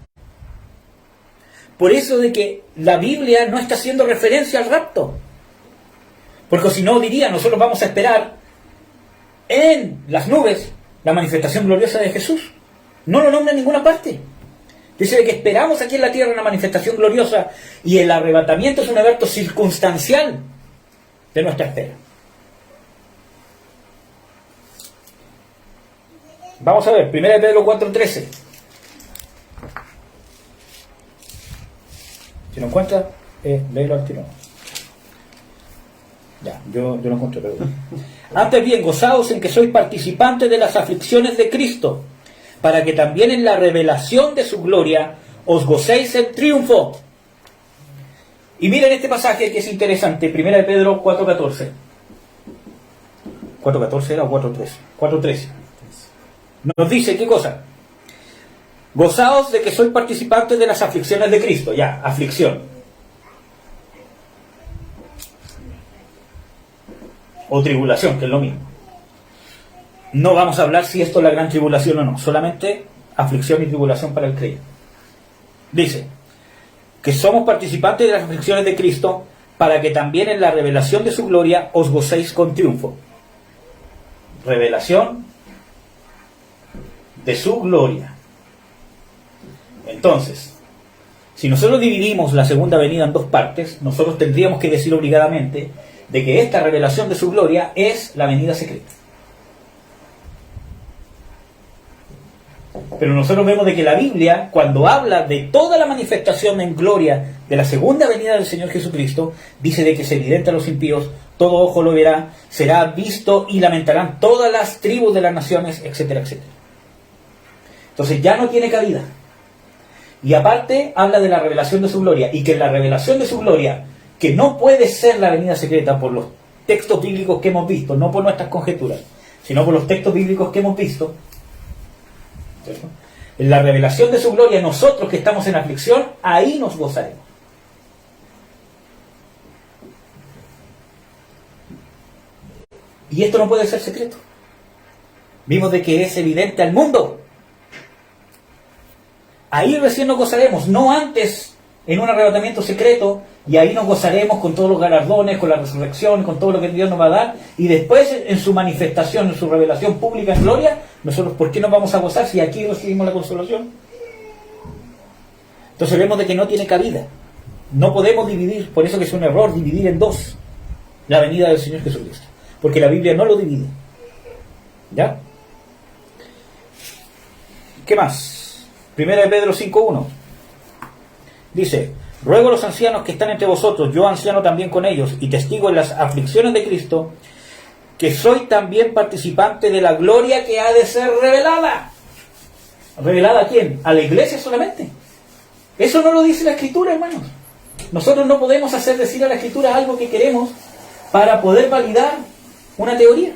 Por eso de que la Biblia no está haciendo referencia al rapto. Porque si no diría, nosotros vamos a esperar en las nubes la manifestación gloriosa de Jesús. No lo nombra en ninguna parte. Dice de que esperamos aquí en la tierra una manifestación gloriosa, y el arrebatamiento es un evento circunstancial de nuestra espera. Vamos a ver, 1 Pedro 4:13. Si no encuentra, léelo al tiro. Ya, yo lo encontré, perdón. Antes bien, gozaos en que sois participantes de las aflicciones de Cristo, para que también en la revelación de su gloria os gocéis en triunfo. Y miren este pasaje que es interesante, 1 Pedro 4:14. ¿4:14 era o 4:13? 4:13. Nos dice, ¿qué cosa? Gozaos de que sois participantes de las aflicciones de Cristo. Ya, aflicción. O tribulación, que es lo mismo. No vamos a hablar si esto es la gran tribulación o no, solamente aflicción y tribulación para el creyente. Dice que somos participantes de las aflicciones de Cristo, para que también en la revelación de su gloria os gocéis con triunfo. Revelación de su gloria. Entonces, si nosotros dividimos la segunda venida en dos partes, nosotros tendríamos que decir obligadamente de que esta revelación de su gloria es la venida secreta. Pero nosotros vemos de que la Biblia, cuando habla de toda la manifestación en gloria de la segunda venida del Señor Jesucristo, dice de que se evidenta a los impíos, todo ojo lo verá, será visto y lamentarán todas las tribus de las naciones, etcétera, etcétera. Entonces ya no tiene cabida. Y aparte habla de la revelación de su gloria, y que la revelación de su gloria, que no puede ser la venida secreta por los textos bíblicos que hemos visto, no por nuestras conjeturas, sino por los textos bíblicos que hemos visto, ¿cierto? En la revelación de su gloria, nosotros que estamos en aflicción, ahí nos gozaremos. Y esto no puede ser secreto. Vimos de que es evidente al mundo. Ahí recién nos gozaremos, no antes en un arrebatamiento secreto, y ahí nos gozaremos con todos los galardones, con la resurrección, con todo lo que Dios nos va a dar, y después en su manifestación, en su revelación pública en gloria, nosotros ¿por qué nos vamos a gozar si aquí recibimos la consolación? Entonces vemos de que no tiene cabida, no podemos dividir, por eso que es un error dividir en dos la venida del Señor Jesucristo, porque la Biblia no lo divide. ¿Ya? ¿Qué más? 1 Pedro 5:1 dice: ruego a los ancianos que están entre vosotros, yo anciano también con ellos, y testigo en las aflicciones de Cristo, que soy también participante de la gloria que ha de ser revelada. ¿Revelada a quién? ¿A la iglesia solamente? Eso no lo dice la Escritura, hermanos. Nosotros no podemos hacer decir a la Escritura algo que queremos para poder validar una teoría.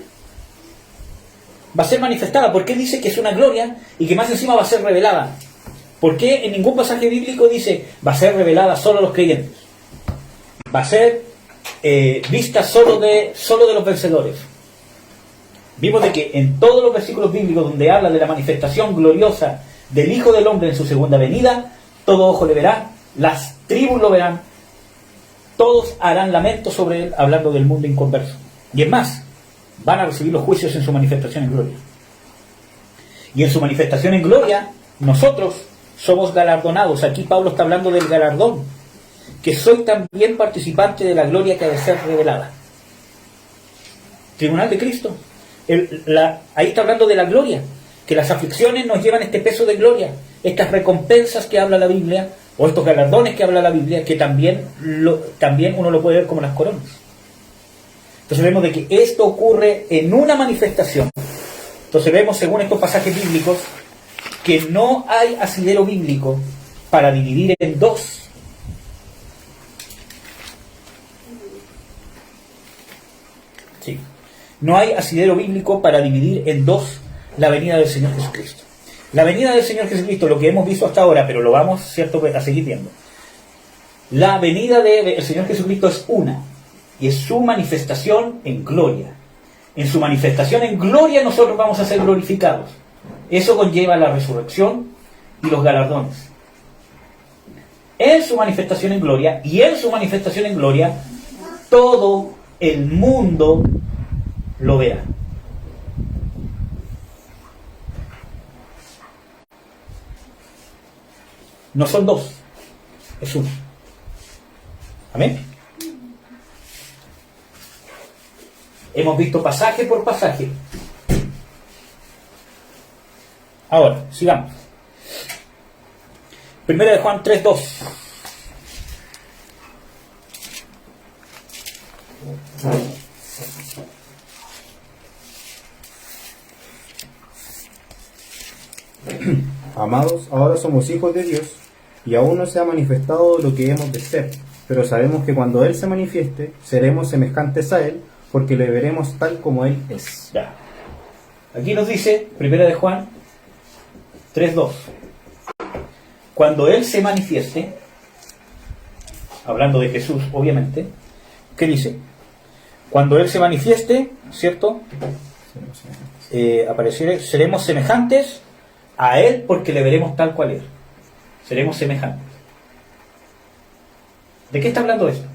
va a ser manifestada. ¿Por qué dice que es una gloria y que más encima va a ser revelada? ¿Por qué en ningún pasaje bíblico dice va a ser revelada solo a los creyentes? Va a ser vista solo de los vencedores. Vimos de que en todos los versículos bíblicos donde habla de la manifestación gloriosa del Hijo del Hombre en su segunda venida, todo ojo le verá, las tribus lo verán, todos harán lamento sobre él, hablando del mundo inconverso. Y es más, van a recibir los juicios en su manifestación en gloria. Y en su manifestación en gloria, nosotros somos galardonados. Aquí Pablo está hablando del galardón, que soy también participante de la gloria que ha de ser revelada. Tribunal de Cristo. Ahí está hablando de la gloria, que las aflicciones nos llevan este peso de gloria, estas recompensas que habla la Biblia, o estos galardones que habla la Biblia, que también uno lo puede ver como las coronas. Entonces vemos de que esto ocurre en una manifestación. Entonces vemos, según estos pasajes bíblicos, que no hay asidero bíblico para dividir en dos. Sí. No hay asidero bíblico para dividir en dos la venida del Señor Jesucristo. La venida del Señor Jesucristo, lo que hemos visto hasta ahora, pero lo vamos, cierto, a seguir viendo. La venida del Señor Jesucristo es una, y es su manifestación en gloria. En su manifestación en gloria nosotros vamos a ser glorificados. Eso conlleva la resurrección y los galardones. En su manifestación en gloria, y en su manifestación en gloria, todo el mundo lo verá. No son dos, es uno. Amén. Hemos visto pasaje por pasaje. Ahora, sigamos. Primera de Juan 3:2. Amados, ahora somos hijos de Dios, y aún no se ha manifestado lo que hemos de ser, pero sabemos que cuando Él se manifieste, seremos semejantes a Él, porque le veremos tal como Él es. Ya. Aquí nos dice, primera de Juan 3:2. Cuando Él se manifieste, hablando de Jesús, obviamente, ¿qué dice? Cuando Él se manifieste, ¿cierto? Seremos semejantes a Él porque le veremos tal cual es. Seremos semejantes. ¿De qué está hablando esto?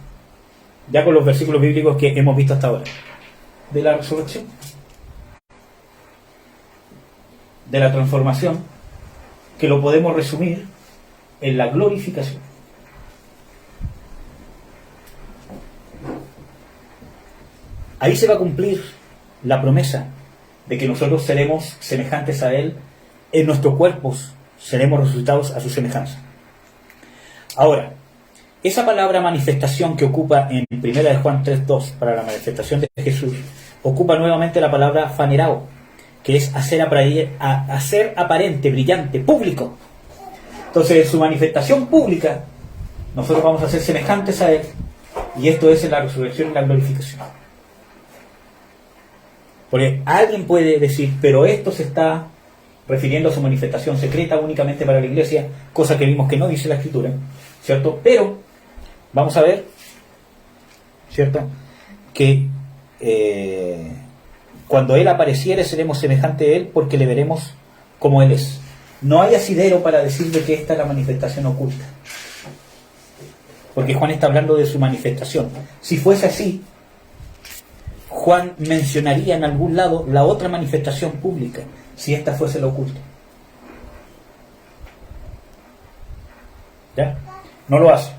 Ya con los versículos bíblicos que hemos visto hasta ahora. De la resurrección. De la transformación, que lo podemos resumir en la glorificación. Ahí se va a cumplir la promesa de que nosotros seremos semejantes a Él. En nuestros cuerpos seremos resucitados a su semejanza. Ahora, esa palabra manifestación que ocupa en 1 de Juan 3:2 para la manifestación de Jesús, ocupa nuevamente la palabra fanerao, que es hacer aparente, brillante, público. Entonces, en su manifestación pública, nosotros vamos a ser semejantes a Él, y esto es en la resurrección y la glorificación. Porque alguien puede decir, pero esto se está refiriendo a su manifestación secreta únicamente para la iglesia, cosa que vimos que no dice la Escritura, ¿cierto? Pero vamos a ver, ¿cierto?, que cuando Él apareciere seremos semejantes a Él porque le veremos como Él es. No hay asidero para decir de que esta es la manifestación oculta, porque Juan está hablando de su manifestación. Si fuese así, Juan mencionaría en algún lado la otra manifestación pública, si esta fuese la oculta. ¿Ya? No lo hace.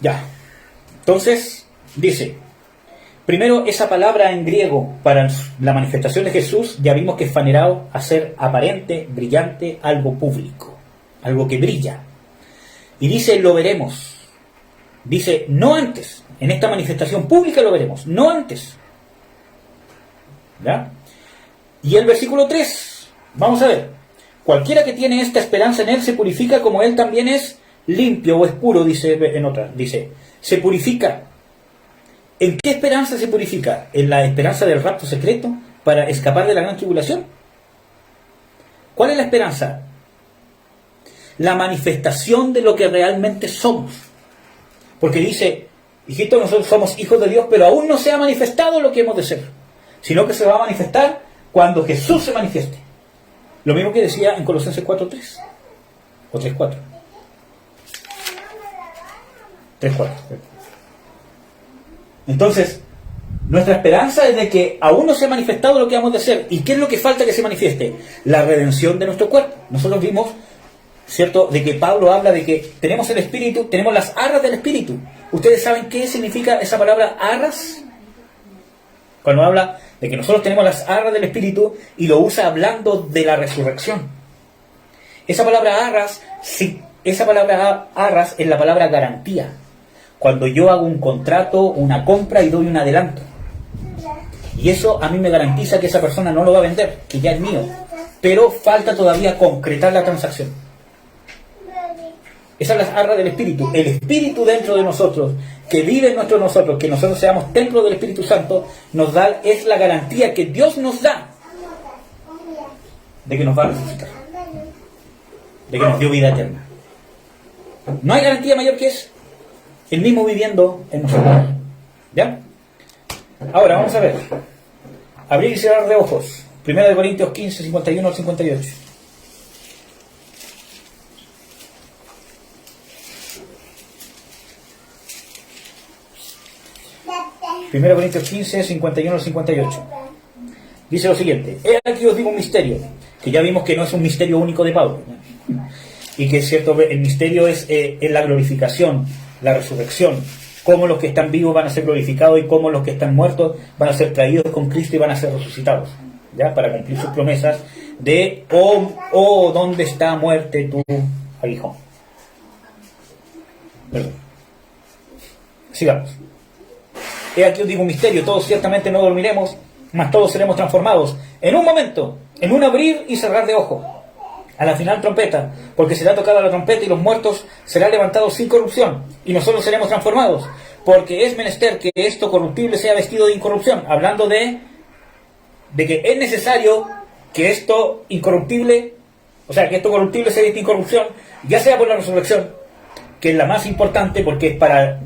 Ya. Entonces, dice, primero esa palabra en griego para la manifestación de Jesús, ya vimos que es fanerao, hacer aparente, brillante, algo público, algo que brilla. Y dice, lo veremos. Dice, no antes. En esta manifestación pública lo veremos, no antes. ¿Ya? Y el versículo 3, vamos a ver. Cualquiera que tiene esta esperanza en Él se purifica como Él también es limpio o es puro, dice en otra. Dice, se purifica. ¿En qué esperanza se purifica? ¿En la esperanza del rapto secreto? para escapar de la gran tribulación? ¿Cuál es la esperanza? La manifestación de lo que realmente somos. Porque dice, hijitos, nosotros somos hijos de Dios, pero aún no se ha manifestado lo que hemos de ser, sino que se va a manifestar cuando Jesús se manifieste. Lo mismo que decía en Colosenses 4:3 o 3:4. 3:4. Entonces, nuestra esperanza es de que aún no se ha manifestado lo que hemos de ser. ¿Y qué es lo que falta que se manifieste? La redención de nuestro cuerpo. Nosotros vimos, ¿cierto?, de que Pablo habla de que tenemos el Espíritu, tenemos las arras del Espíritu. ¿Ustedes saben qué significa esa palabra arras? Cuando habla de que nosotros tenemos las arras del Espíritu y lo usa hablando de la resurrección. Esa palabra arras, sí, esa palabra arras es la palabra garantía. Cuando yo hago un contrato, una compra y doy un adelanto. Y eso a mí me garantiza que esa persona no lo va a vender, que ya es mío. Pero falta todavía concretar la transacción. Esas son las arras del Espíritu. El Espíritu dentro de nosotros, que vive en nosotros, que nosotros seamos templo del Espíritu Santo, nos da, es la garantía que Dios nos da de que nos va a resucitar, de que nos dio vida eterna. No hay garantía mayor que eso. El mismo viviendo en nosotros. ¿Ya? Ahora vamos a ver. Abrir y cerrar de ojos. 1 Corintios 15, 51 al 58. 1 Corintios 15, 51 al 58. Dice lo siguiente: he aquí os digo un misterio, que ya vimos que no es un misterio único de Pablo, y que es cierto, el misterio es la glorificación, la resurrección, cómo los que están vivos van a ser glorificados y cómo los que están muertos van a ser traídos con Cristo y van a ser resucitados, ¿ya? Para cumplir sus promesas de ¿dónde está muerte tu aguijón? Perdón. Sigamos. He aquí os digo un misterio: todos ciertamente no dormiremos, mas todos seremos transformados en un momento, en un abrir y cerrar de ojos, a la final trompeta, porque será tocada la trompeta y los muertos serán levantados sin corrupción, y nosotros seremos transformados, porque es menester que esto corruptible sea vestido de incorrupción, hablando de que es necesario que esto incorruptible, o sea, que esto corruptible sea de incorrupción, ya sea por la resurrección, que es la más importante porque es para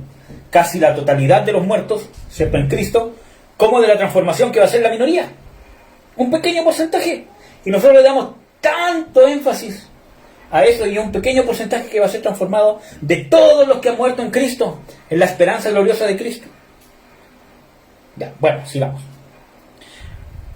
casi la totalidad de los muertos, ¿cierto?, en Cristo, como de la transformación que va a ser la minoría, un pequeño porcentaje, y nosotros le damos tanto énfasis a eso, y un pequeño porcentaje que va a ser transformado de todos los que han muerto en Cristo, en la esperanza gloriosa de Cristo. Ya, bueno, sigamos.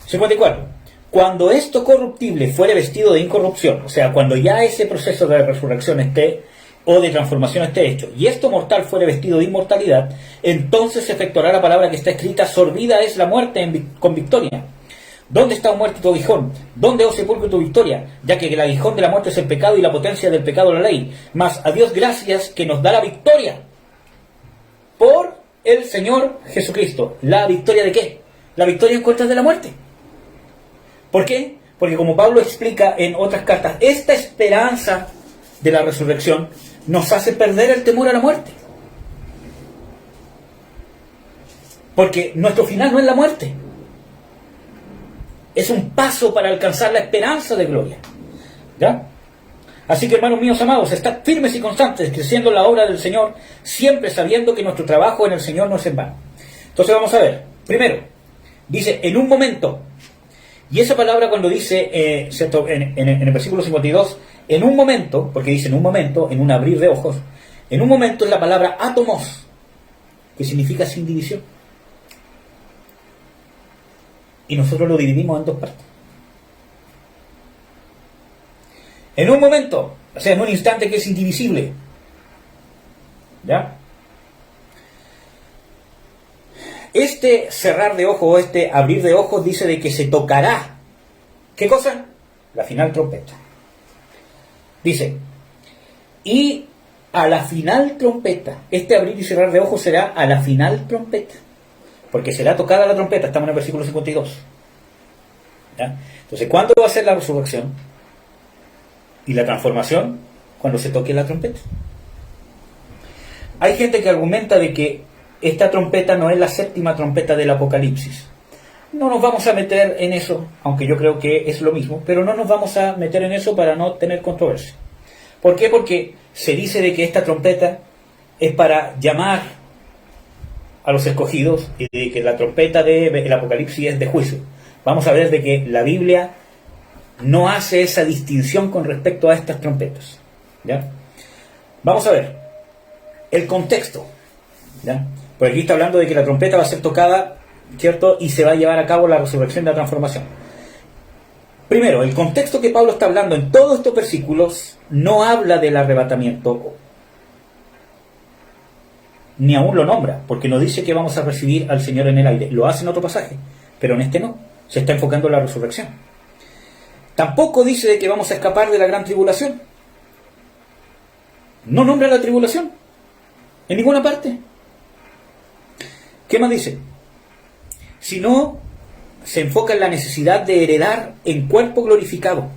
54. Cuando esto corruptible fuere vestido de incorrupción, o sea, cuando ya ese proceso de resurrección esté, o de transformación esté hecho, y esto mortal fuere vestido de inmortalidad, entonces se efectuará la palabra que está escrita: sorbida es la muerte con victoria. ¿Dónde está, oh muerte, tu aguijón? ¿Dónde, oh sepulcro, tu victoria? Ya que el aguijón de la muerte es el pecado y la potencia del pecado la ley. Mas a Dios gracias que nos da la victoria por el Señor Jesucristo. ¿La victoria de qué? La victoria en contra de la muerte. ¿Por qué? Porque como Pablo explica en otras cartas, esta esperanza de la resurrección nos hace perder el temor a la muerte. Porque nuestro final no es la muerte. Es un paso para alcanzar la esperanza de gloria. ¿Ya? Así que, hermanos míos amados, estad firmes y constantes, creciendo en la obra del Señor, siempre sabiendo que nuestro trabajo en el Señor no es en vano. Entonces vamos a ver. Primero, dice, en un momento. Y esa palabra cuando dice, ¿cierto?, en el versículo 52, en un momento, porque dice en un momento, en un abrir de ojos, en un momento es la palabra átomos, que significa sin división. Y nosotros lo dividimos en dos partes. En un momento, o sea, en un instante que es indivisible. ¿Ya? Este cerrar de ojos, este abrir de ojos, dice de que se tocará. ¿Qué cosa? La final trompeta. Dice, y a la final trompeta, este abrir y cerrar de ojos será a la final trompeta. Porque será tocada la trompeta, estamos en el versículo 52. ¿Ya? Entonces, ¿cuándo va a ser la resurrección? Y la transformación, cuando se toque la trompeta. Hay gente que argumenta de que esta trompeta no es la séptima trompeta del Apocalipsis. No nos vamos a meter en eso, aunque yo creo que es lo mismo, pero no nos vamos a meter en eso para no tener controversia. ¿Por qué? Porque se dice de que esta trompeta es para llamar a los escogidos y de que la trompeta del Apocalipsis es de juicio. Vamos a ver de que la Biblia no hace esa distinción con respecto a estas trompetas, ¿ya? Vamos a ver el contexto, ¿ya? Porque aquí está hablando de que la trompeta va a ser tocada, ¿cierto? Y se va a llevar a cabo la resurrección de la transformación. Primero, el contexto que Pablo está hablando en todos estos versículos no habla del arrebatamiento, ni aún lo nombra, porque no dice que vamos a recibir al Señor en el aire. Lo hace en otro pasaje, pero en este no. Se está enfocando en la resurrección. Tampoco dice de que vamos a escapar de la gran tribulación. No nombra la tribulación en ninguna parte. ¿Qué más dice? Sino se enfoca en la necesidad de heredar en cuerpo glorificado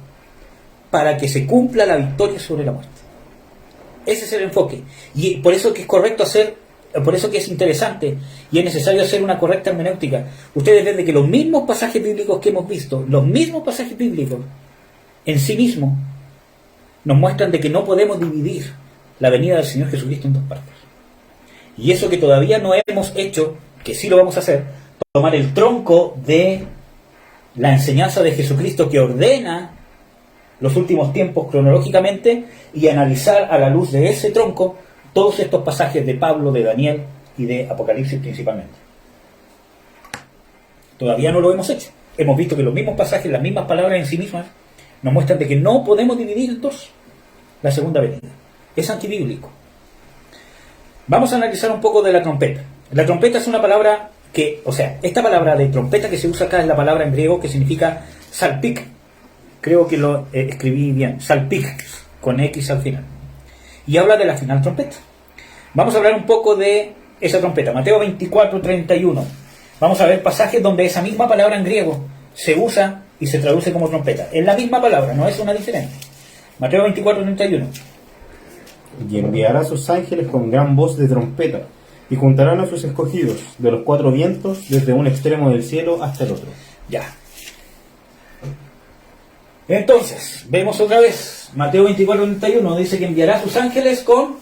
para que se cumpla la victoria sobre la muerte. Ese es el enfoque. Y por eso que es correcto hacer, por eso que es interesante y es necesario hacer una correcta hermenéutica. Ustedes ven de que los mismos pasajes bíblicos que hemos visto, los mismos pasajes bíblicos en sí mismos, nos muestran de que no podemos dividir la venida del Señor Jesucristo en dos partes. Y eso que todavía no hemos hecho, que sí lo vamos a hacer, tomar el tronco de la enseñanza de Jesucristo que ordena los últimos tiempos cronológicamente y analizar a la luz de ese tronco todos estos pasajes de Pablo, de Daniel y de Apocalipsis principalmente. Todavía no lo hemos hecho. Hemos visto que los mismos pasajes, las mismas palabras en sí mismas, nos muestran de que no podemos dividir en dos la segunda venida. Es antibíblico. Vamos a analizar un poco de la trompeta. La trompeta es una palabra que, o sea, esta palabra de trompeta que se usa acá es la palabra en griego que significa salpik. Creo que lo escribí bien. Salpik, con X al final. Y habla de la final trompeta. Vamos a hablar un poco de esa trompeta. Mateo 24, 31. Vamos a ver pasajes donde esa misma palabra en griego se usa y se traduce como trompeta. Es la misma palabra, no es una diferente. Mateo 24, 31. Y enviará a sus ángeles con gran voz de trompeta, y juntarán a sus escogidos de los cuatro vientos, desde un extremo del cielo hasta el otro. Ya. Entonces, vemos otra vez. Mateo 24, 31 dice que enviará a sus ángeles con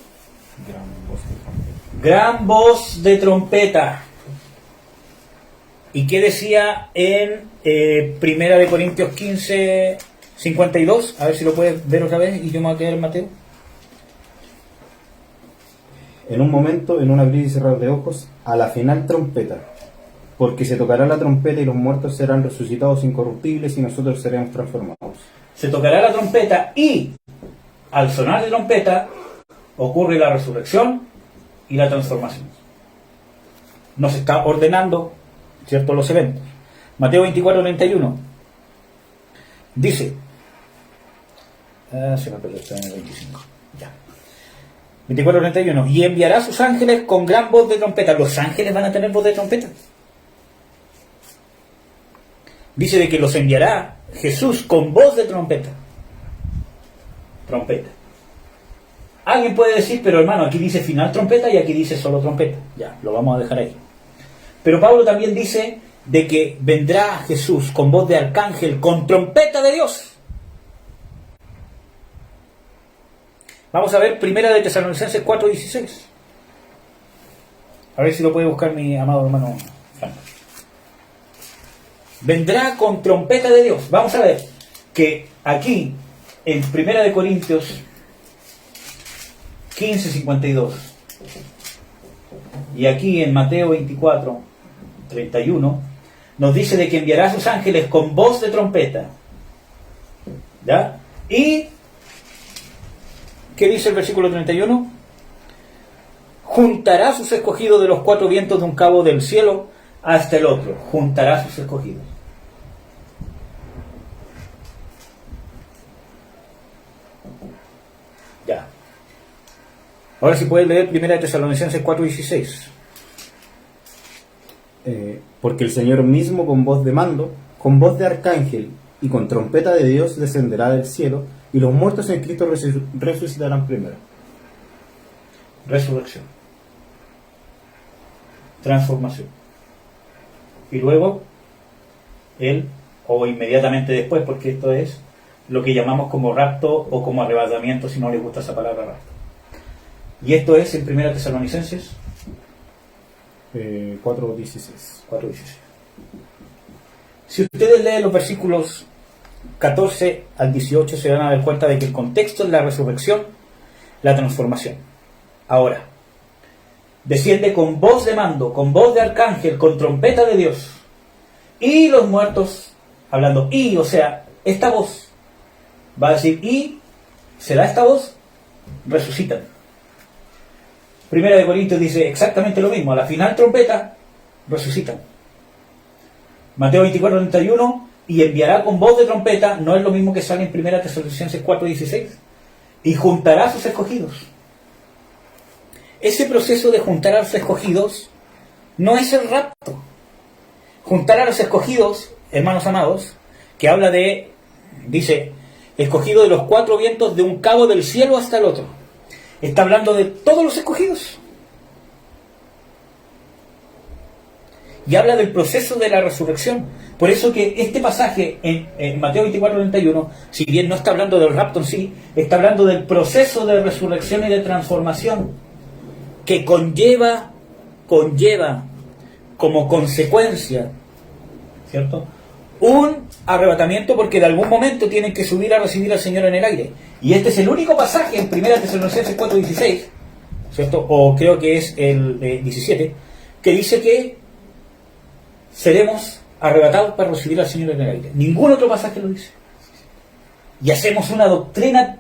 gran voz de trompeta. ¿Y qué decía en Primera de Corintios 15, 52? A ver si lo puedes ver otra vez y yo me voy a quedar en Mateo. En un momento, en un abrir y cerrar de ojos, a la final trompeta, porque se tocará la trompeta y los muertos serán resucitados incorruptibles y nosotros seremos transformados. Se tocará la trompeta y al sonar de trompeta ocurre la resurrección y la transformación. Nos está ordenando, ¿cierto?, los eventos. Mateo 24, 31 dice, se me perdió, está en el 25, ya. 24:31, y enviará a sus ángeles con gran voz de trompeta. ¿Los ángeles van a tener voz de trompeta? Dice de que los enviará Jesús con voz de trompeta. Trompeta. Alguien puede decir, pero hermano, aquí dice final trompeta y aquí dice solo trompeta. Ya, lo vamos a dejar ahí. Pero Pablo también dice de que vendrá Jesús con voz de arcángel, con trompeta de Dios. Vamos a ver Primera de Tesalonicenses 4:16. A ver si lo puede buscar mi amado hermano Frank. Vendrá con trompeta de Dios. Vamos a ver que aquí en Primera de Corintios 15:52 y aquí en Mateo 24:31 nos dice de que enviará a sus ángeles con voz de trompeta. ¿Ya? Y ¿qué dice el versículo 31? Juntará a sus escogidos de los cuatro vientos de un cabo del cielo hasta el otro. Juntará a sus escogidos. Ya. Ahora sí puedes leer Primera de Tesalonicenses 4:16. Porque el Señor mismo con voz de mando, con voz de arcángel y con trompeta de Dios descenderá del cielo, y los muertos en Cristo resucitarán primero. Resurrección. Transformación. Y luego él, o inmediatamente después, porque esto es lo que llamamos como rapto o como arrebatamiento, si no les gusta esa palabra rapto. Y esto es en 1 Tesalonicenses 4:16. 4:16. Si ustedes leen los versículos 14 al 18, se van a dar cuenta de que el contexto es la resurrección, la transformación. Ahora, desciende con voz de mando, con voz de arcángel, con trompeta de Dios, y los muertos, hablando o sea, esta voz, va a decir se da esta voz, resucitan. Primera de Corintios dice exactamente lo mismo, a la final trompeta, resucitan. Mateo 24:31, y enviará con voz de trompeta, no es lo mismo que sale en 1 Tesalonicenses 4:16, y juntará a sus escogidos. Ese proceso de juntar a los escogidos no es el rapto. Juntar a los escogidos, hermanos amados, que habla de, dice, escogido de los 4 vientos de un cabo del cielo hasta el otro. Está hablando de todos los escogidos. Y habla del proceso de la resurrección. Por eso que este pasaje en Mateo 24:31, si bien no está hablando del rapto en sí, está hablando del proceso de resurrección y de transformación que conlleva como consecuencia, ¿cierto?, un arrebatamiento, porque de algún momento tienen que subir a recibir al Señor en el aire. Y este es el único pasaje en 1 Tesalonicenses 4:16, ¿cierto?, o creo que es el 17, que dice que seremos arrebatados para recibir al Señor en el aire. Ningún otro pasaje lo dice. Y hacemos una doctrina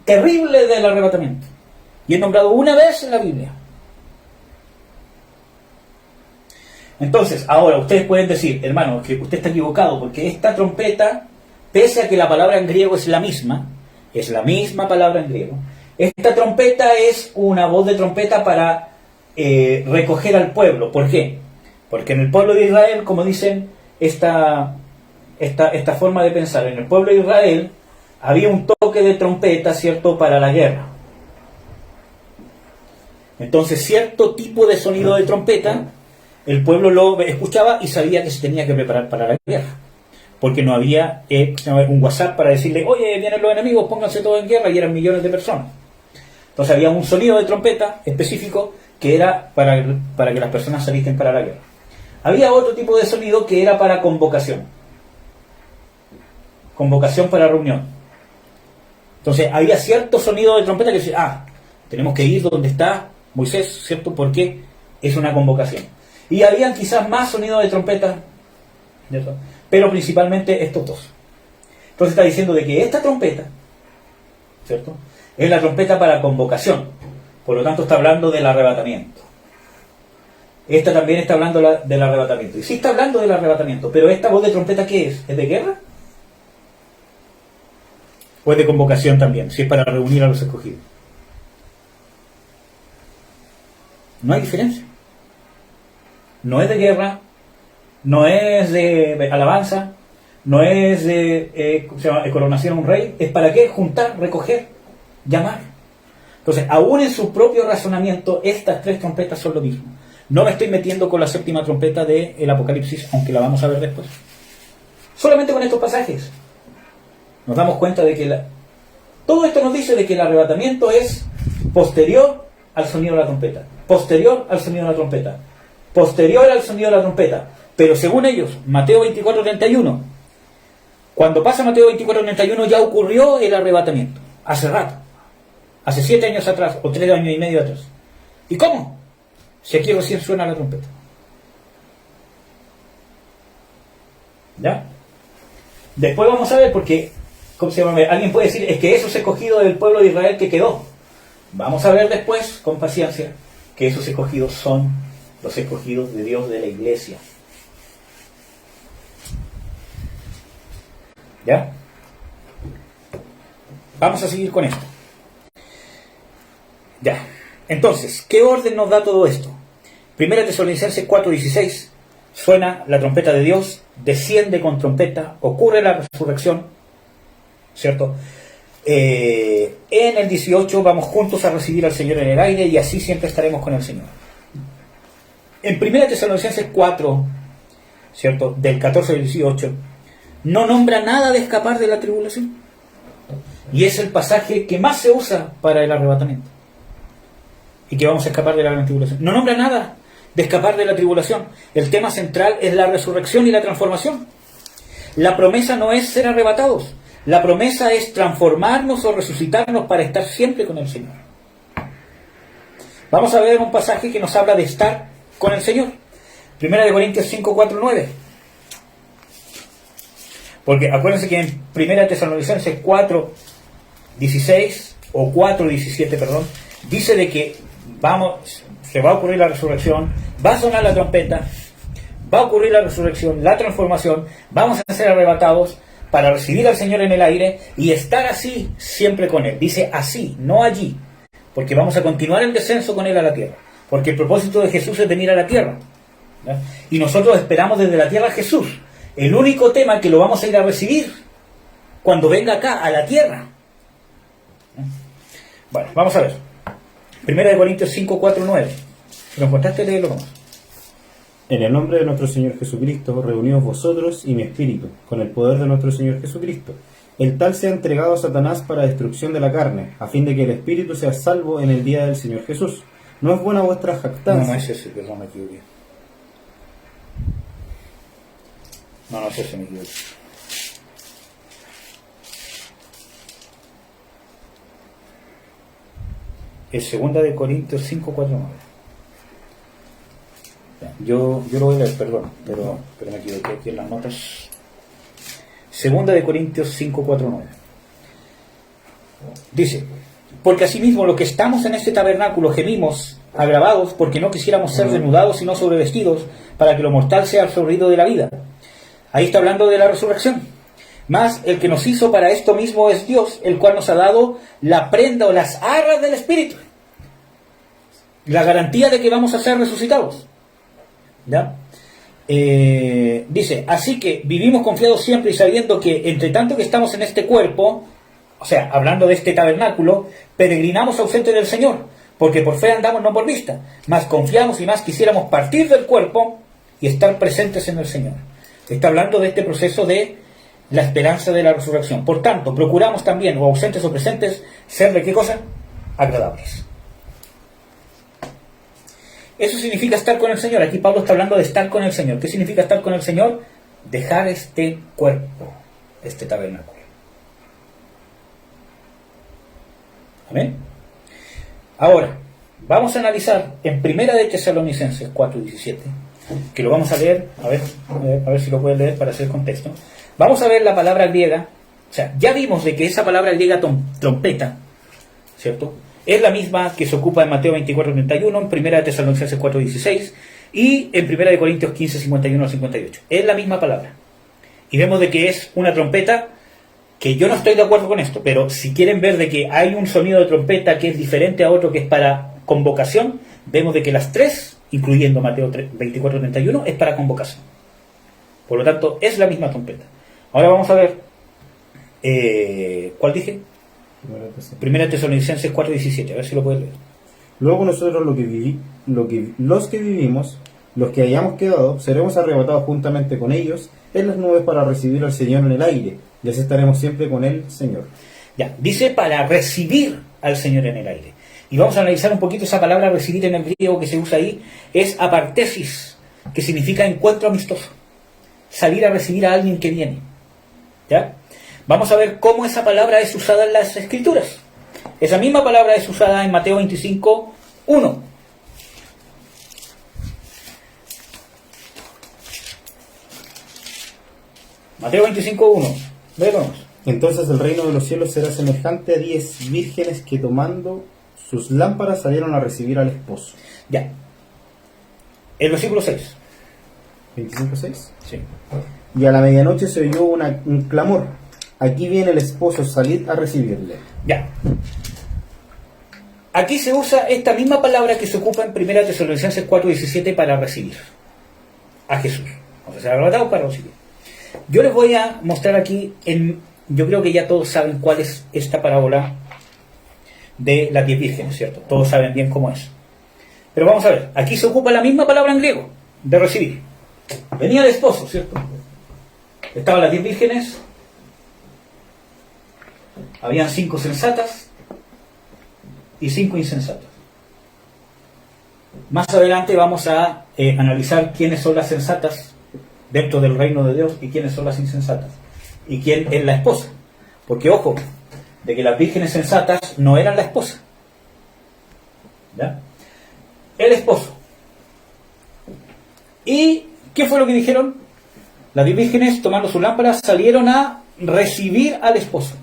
terrible del arrebatamiento. Y es nombrado una vez en la Biblia. Entonces, ahora ustedes pueden decir, hermano, que usted está equivocado, porque esta trompeta, pese a que la palabra en griego es la misma palabra en griego, esta trompeta es una voz de trompeta para recoger al pueblo. ¿Por qué? Porque en el pueblo de Israel, como dicen esta forma de pensar, en el pueblo de Israel había un toque de trompeta, ¿cierto?, para la guerra. Entonces, cierto tipo de sonido de trompeta, el pueblo lo escuchaba y sabía que se tenía que preparar para la guerra. Porque no había un WhatsApp para decirle, oye, vienen los enemigos, pónganse todos en guerra, y eran millones de personas. Entonces había un sonido de trompeta específico que era para que las personas salieran para la guerra. Había otro tipo de sonido que era para convocación para reunión. Entonces había cierto sonido de trompeta que decía, tenemos que ir donde está Moisés, ¿cierto?, porque es una convocación. Y habían quizás más sonido de trompeta, ¿cierto?, pero principalmente estos dos. Entonces está diciendo de que esta trompeta, ¿cierto?, es la trompeta para convocación. Por lo tanto está hablando del arrebatamiento. Esta también está hablando del arrebatamiento. Y sí está hablando del arrebatamiento, pero esta voz de trompeta, ¿qué es? ¿Es de guerra? ¿O es de convocación también? Si es para reunir a los escogidos. No hay diferencia. No es de guerra, no es de alabanza, no es de coronación a un rey. ¿Es para qué? Juntar, recoger, llamar. Entonces, aún en su propio razonamiento, estas 3 trompetas son lo mismo. No me estoy metiendo con la 7ª trompeta del Apocalipsis, aunque la vamos a ver después. Solamente con estos pasajes nos damos cuenta de que todo esto nos dice de que el arrebatamiento es posterior al sonido de la trompeta, posterior al sonido de la trompeta, posterior al sonido de la trompeta. Pero según ellos, Mateo 24:31, cuando pasa Mateo 24:31 ya ocurrió el arrebatamiento, hace rato, hace 7 años atrás, o 3 años y medio atrás. ¿Y cómo? Si aquí recién suena la trompeta. ¿Ya? Después vamos a ver, porque ¿cómo se llama? Alguien puede decir, es que eso es escogido del pueblo de Israel que quedó. Vamos a ver después, con paciencia, que esos escogidos son los escogidos de Dios de la iglesia. ¿Ya? Vamos a seguir con esto. Ya. Entonces, ¿qué orden nos da todo esto? 1 Tesalonicenses 4:16, suena la trompeta de Dios, desciende con trompeta, ocurre la resurrección, ¿cierto? En el 18 vamos juntos a recibir al Señor en el aire y así siempre estaremos con el Señor. En 1 Tesalonicenses 4 ¿cierto?, del 14 al 18, no nombra nada de escapar de la tribulación. Y es el pasaje que más se usa para el arrebatamiento. Y que vamos a escapar de la gran tribulación. No nombra nada de escapar de la tribulación. El tema central es la resurrección y la transformación. La promesa no es ser arrebatados. La promesa es transformarnos o resucitarnos para estar siempre con el Señor. Vamos a ver un pasaje que nos habla de estar con el Señor. 1 Corintios 5, 4, 9. Porque acuérdense que en 1 Tesalonicenses 4, 16 o 4, 17, perdón, dice de que se va a ocurrir la resurrección, va a sonar la trompeta, va a ocurrir la resurrección, la transformación, vamos a ser arrebatados para recibir al Señor en el aire y estar así siempre con Él. Dice así, no allí, porque vamos a continuar el descenso con Él a la tierra, porque el propósito de Jesús es venir a la tierra, ¿ya? Y nosotros esperamos desde la tierra a Jesús. El único tema que lo vamos a ir a recibir cuando venga acá a la tierra. Bueno, vamos a ver. 1 Corintios 5, 4, 9. Si lo encontraste, léelo nomás. En el nombre de nuestro Señor Jesucristo, reunidos vosotros y mi espíritu, con el poder de nuestro Señor Jesucristo. El tal sea entregado a Satanás para destrucción de la carne, a fin de que el espíritu sea salvo en el día del Señor Jesús. ¿No es buena vuestra jactancia? No es ese, perdón, me equivoqué. No es ese, me equivoqué. Es 2 Corintios 5, 4, 9. Yo lo voy a leer, perdón, pero me equivoqué aquí en las notas. 2 Corintios 5, 4, 9. Dice: porque asimismo los que estamos en este tabernáculo gemimos, agravados, porque no quisiéramos ser desnudados sino sobrevestidos, para que lo mortal sea absorbido de la vida. Ahí está hablando de la resurrección. Mas el que nos hizo para esto mismo es Dios, el cual nos ha dado la prenda o las arras del Espíritu. La garantía de que vamos a ser resucitados. ¿Ya? Dice, así que vivimos confiados siempre y sabiendo que entre tanto que estamos en este cuerpo, o sea, hablando de este tabernáculo, peregrinamos ausentes del Señor, porque por fe andamos no por vista, más confiamos y más quisiéramos partir del cuerpo y estar presentes en el Señor. Está hablando de este proceso de la esperanza de la resurrección. Por tanto, procuramos también, o ausentes o presentes, ser de qué cosa? Agradables. Eso significa estar con el Señor. Aquí Pablo está hablando de estar con el Señor. ¿Qué significa estar con el Señor? Dejar este cuerpo, este tabernáculo. Amén. Ahora, vamos a analizar en 1 Tesalonicenses 4:17, que lo vamos a leer, a ver si lo pueden leer para hacer contexto. Vamos a ver la palabra griega. O sea, ya vimos de que esa palabra griega trompeta, ¿cierto?, es la misma que se ocupa en Mateo 24:31, en 1 Tesalonicenses 4:16 y en 1 Corintios 15:51 al 58. Es la misma palabra. Y vemos de que es una trompeta, que yo no estoy de acuerdo con esto, pero si quieren ver de que hay un sonido de trompeta que es diferente a otro que es para convocación, vemos de que las tres, incluyendo Mateo 24:31, es para convocación. Por lo tanto, es la misma trompeta. Ahora vamos a ver, ¿cuál dije? 1 Tesalonicenses 4:17, a ver si lo puedes leer. Luego nosotros los que vivimos, los que hayamos quedado, seremos arrebatados juntamente con ellos en las nubes para recibir al Señor en el aire, y así estaremos siempre con el Señor. Ya, dice para recibir al Señor en el aire. Y vamos a analizar un poquito esa palabra recibir en el griego que se usa ahí, es apartesis, que significa encuentro amistoso. Salir a recibir a alguien que viene. ¿Ya? Vamos a ver cómo esa palabra es usada en las Escrituras. Esa misma palabra es usada en Mateo 25:1. Mateo 25:1. Veamos. Entonces el reino de los cielos será semejante a 10 vírgenes que tomando sus lámparas salieron a recibir al esposo. Ya. El versículo 6. 25:6. Sí. Y a la medianoche se oyó un clamor. Aquí viene el esposo, salid a recibirle. Ya. Aquí se usa esta misma palabra que se ocupa en 1 Tesalonicenses 4:17 para recibir a Jesús. O sea, se ha arrebatado para recibir. Yo les voy a mostrar aquí, yo creo que ya todos saben cuál es esta parábola de las 10 vírgenes, ¿cierto? Todos saben bien cómo es. Pero vamos a ver, aquí se ocupa la misma palabra en griego, de recibir. Venía el esposo, ¿cierto? Estaban las 10 vírgenes, habían 5 sensatas y 5 insensatas. Más adelante vamos a analizar quiénes son las sensatas dentro del reino de Dios y quiénes son las insensatas y quién es la esposa. Porque ojo, de que las vírgenes sensatas no eran la esposa, ¿ya? El esposo. ¿Y qué fue lo que dijeron? Las 10 vírgenes, tomando sus lámparas, salieron a recibir al esposo.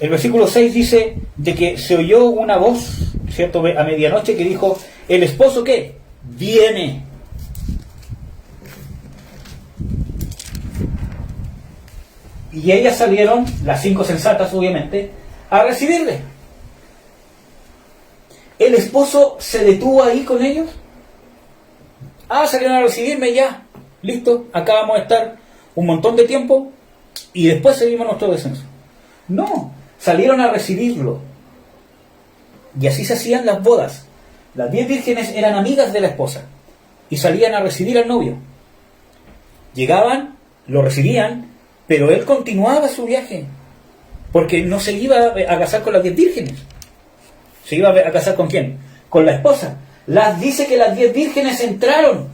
El versículo 6 dice de que se oyó una voz, ¿cierto?, a medianoche, que dijo: ¿el esposo qué? Viene. Y ellas salieron, las 5 sensatas obviamente, a recibirle. ¿El esposo se detuvo ahí con ellos? Salieron a recibirme ya. Listo, acá vamos a estar un montón de tiempo y después seguimos nuestro descenso. No, salieron a recibirlo. Y así se hacían las bodas. Las 10 vírgenes eran amigas de la esposa y salían a recibir al novio. Llegaban, lo recibían, pero él continuaba su viaje, porque no se iba a casar con las 10 vírgenes. ¿Se iba a casar con quién? Con la esposa. Dice que las 10 vírgenes entraron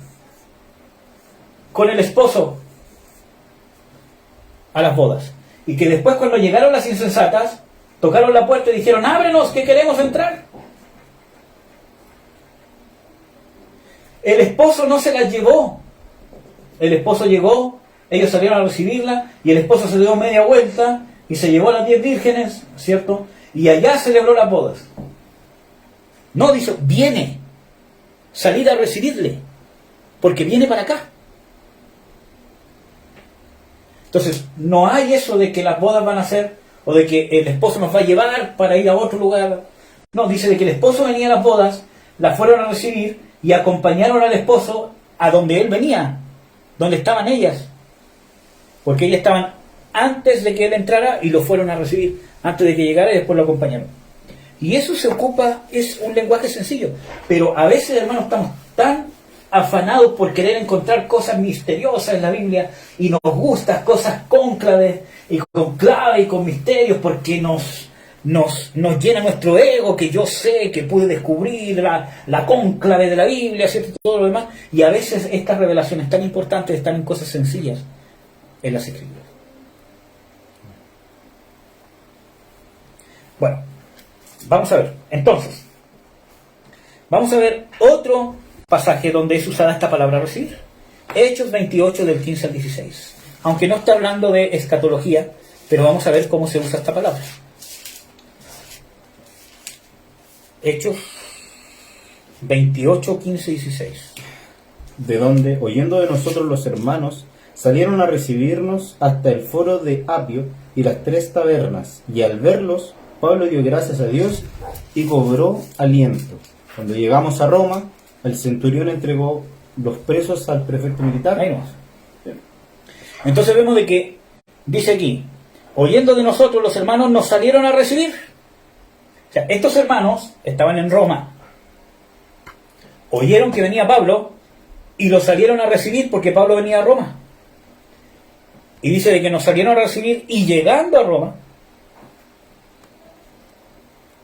con el esposo a las bodas, y que después, cuando llegaron las insensatas, tocaron la puerta y dijeron: ábrenos, que queremos entrar. El esposo no se las llevó. El esposo llegó, ellos salieron a recibirla, y el esposo se dio media vuelta y se llevó a las 10 vírgenes, ¿cierto? Y allá celebró las bodas. No, dice: viene, salid a recibirle, porque viene para acá. Entonces, no hay eso de que las bodas van a ser, o de que el esposo nos va a llevar para ir a otro lugar. No, dice de que el esposo venía a las bodas, las fueron a recibir y acompañaron al esposo a donde él venía, donde estaban ellas. Porque ellas estaban antes de que él entrara y lo fueron a recibir, antes de que llegara, y después lo acompañaron. Y eso se ocupa, es un lenguaje sencillo. Pero a veces, hermanos, estamos tan afanados por querer encontrar cosas misteriosas en la Biblia, y nos gustan cosas cónclaves y con clave y con misterios, porque nos llena nuestro ego, que yo sé, que pude descubrir la cónclave de la Biblia, ¿cierto? Todo lo demás. Y a veces estas revelaciones tan importantes están en cosas sencillas en las Escrituras. Bueno, vamos a ver. Entonces, vamos a ver otro pasaje donde es usada esta palabra recibir. Hechos 28, del 15 al 16. Aunque no está hablando de escatología, pero vamos a ver cómo se usa esta palabra. Hechos 28, 15 y 16. De donde, oyendo de nosotros los hermanos, salieron a recibirnos hasta el foro de Apio y las 3 tabernas, y al verlos, Pablo dio gracias a Dios y cobró aliento. Cuando llegamos a Roma, el centurión entregó los presos al prefecto militar. Ahí nomás. Entonces vemos de que, dice aquí, oyendo de nosotros los hermanos, nos salieron a recibir. O sea, estos hermanos estaban en Roma, oyeron que venía Pablo y lo salieron a recibir porque Pablo venía a Roma. Y dice de que nos salieron a recibir, y llegando a Roma,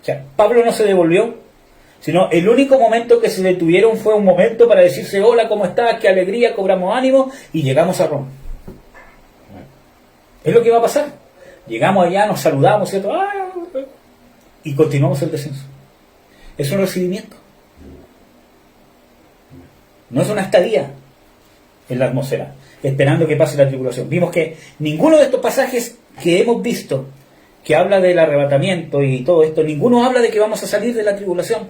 o sea, Pablo no se devolvió, sino el único momento que se detuvieron fue un momento para decirse: hola, ¿cómo estás? Qué alegría, cobramos ánimo y llegamos a Roma. Es lo que va a pasar. Llegamos allá, nos saludamos, ¿cierto? Y continuamos el descenso. Es un recibimiento. No es una estadía en la atmósfera, esperando que pase la tribulación. Vimos que ninguno de estos pasajes que hemos visto, que habla del arrebatamiento y todo esto, ninguno habla de que vamos a salir de la tribulación,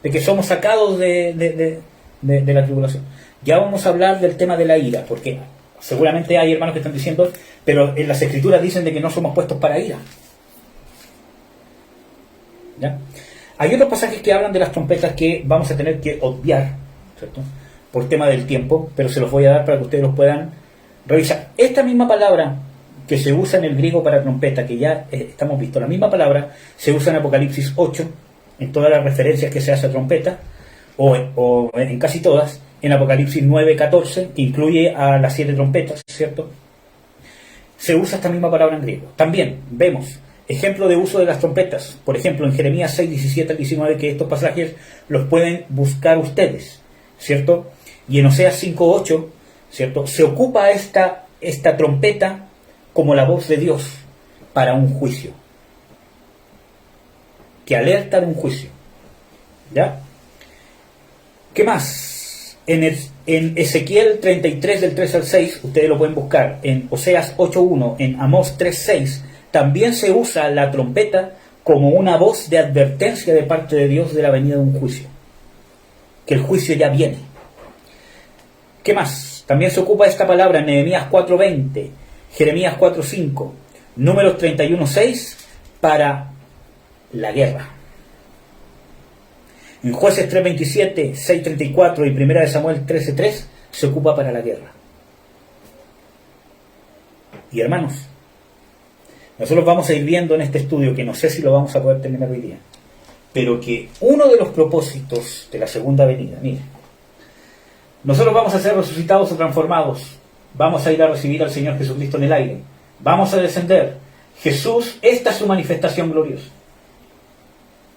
de que somos sacados de la tribulación. Ya vamos a hablar del tema de la ira, porque seguramente hay hermanos que están diciendo, pero en las Escrituras dicen de que no somos puestos para ira. ¿Ya? Hay otros pasajes que hablan de las trompetas que vamos a tener que obviar, ¿cierto?, por tema del tiempo, pero se los voy a dar para que ustedes los puedan revisar. Esta misma palabra que se usa en el griego para trompeta, que ya estamos visto, la misma palabra se usa en Apocalipsis 8, en todas las referencias que se hace a trompeta, o en casi todas, en Apocalipsis 9:14, que incluye a las 7 trompetas, ¿cierto? Se usa esta misma palabra en griego. También vemos ejemplo de uso de las trompetas, por ejemplo, en Jeremías 6:17 al 19, que estos pasajes los pueden buscar ustedes, ¿cierto? Y en Oseas 5:8, ¿cierto? Se ocupa esta trompeta como la voz de Dios para un juicio, que alerta de un juicio. ¿Ya? ¿Qué más? En Ezequiel 33 del 3 al 6, ustedes lo pueden buscar, en Oseas 8:1, en Amós 3:6, también se usa la trompeta como una voz de advertencia de parte de Dios de la venida de un juicio, que el juicio ya viene. ¿Qué más? También se ocupa esta palabra en Nehemías 4:20, Jeremías 4:5, Números 31:6 para la guerra. En Jueces 3:27, 6:34 y 1 de Samuel 13:3 se ocupa para la guerra. Y hermanos, nosotros vamos a ir viendo en este estudio, que no sé si lo vamos a poder terminar hoy día, pero que uno de los propósitos de la segunda venida, mire, nosotros vamos a ser resucitados o transformados, vamos a ir a recibir al Señor Jesucristo en el aire, vamos a descender. Jesús, esta es su manifestación gloriosa.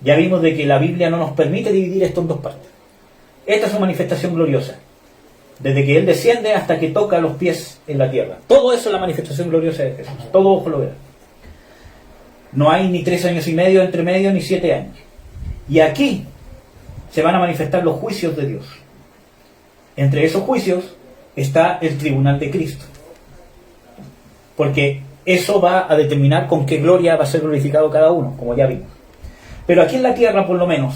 Ya vimos de que la Biblia no nos permite dividir esto en dos partes. Esta es su manifestación gloriosa, desde que Él desciende hasta que toca los pies en la tierra. Todo eso es la manifestación gloriosa de Jesús, todo ojo lo verá. No hay ni 3 años y medio entre medio, ni 7 años. Y aquí se van a manifestar los juicios de Dios. Entre esos juicios está el tribunal de Cristo, porque eso va a determinar con qué gloria va a ser glorificado cada uno, como ya vimos. Pero aquí en la tierra, por lo menos,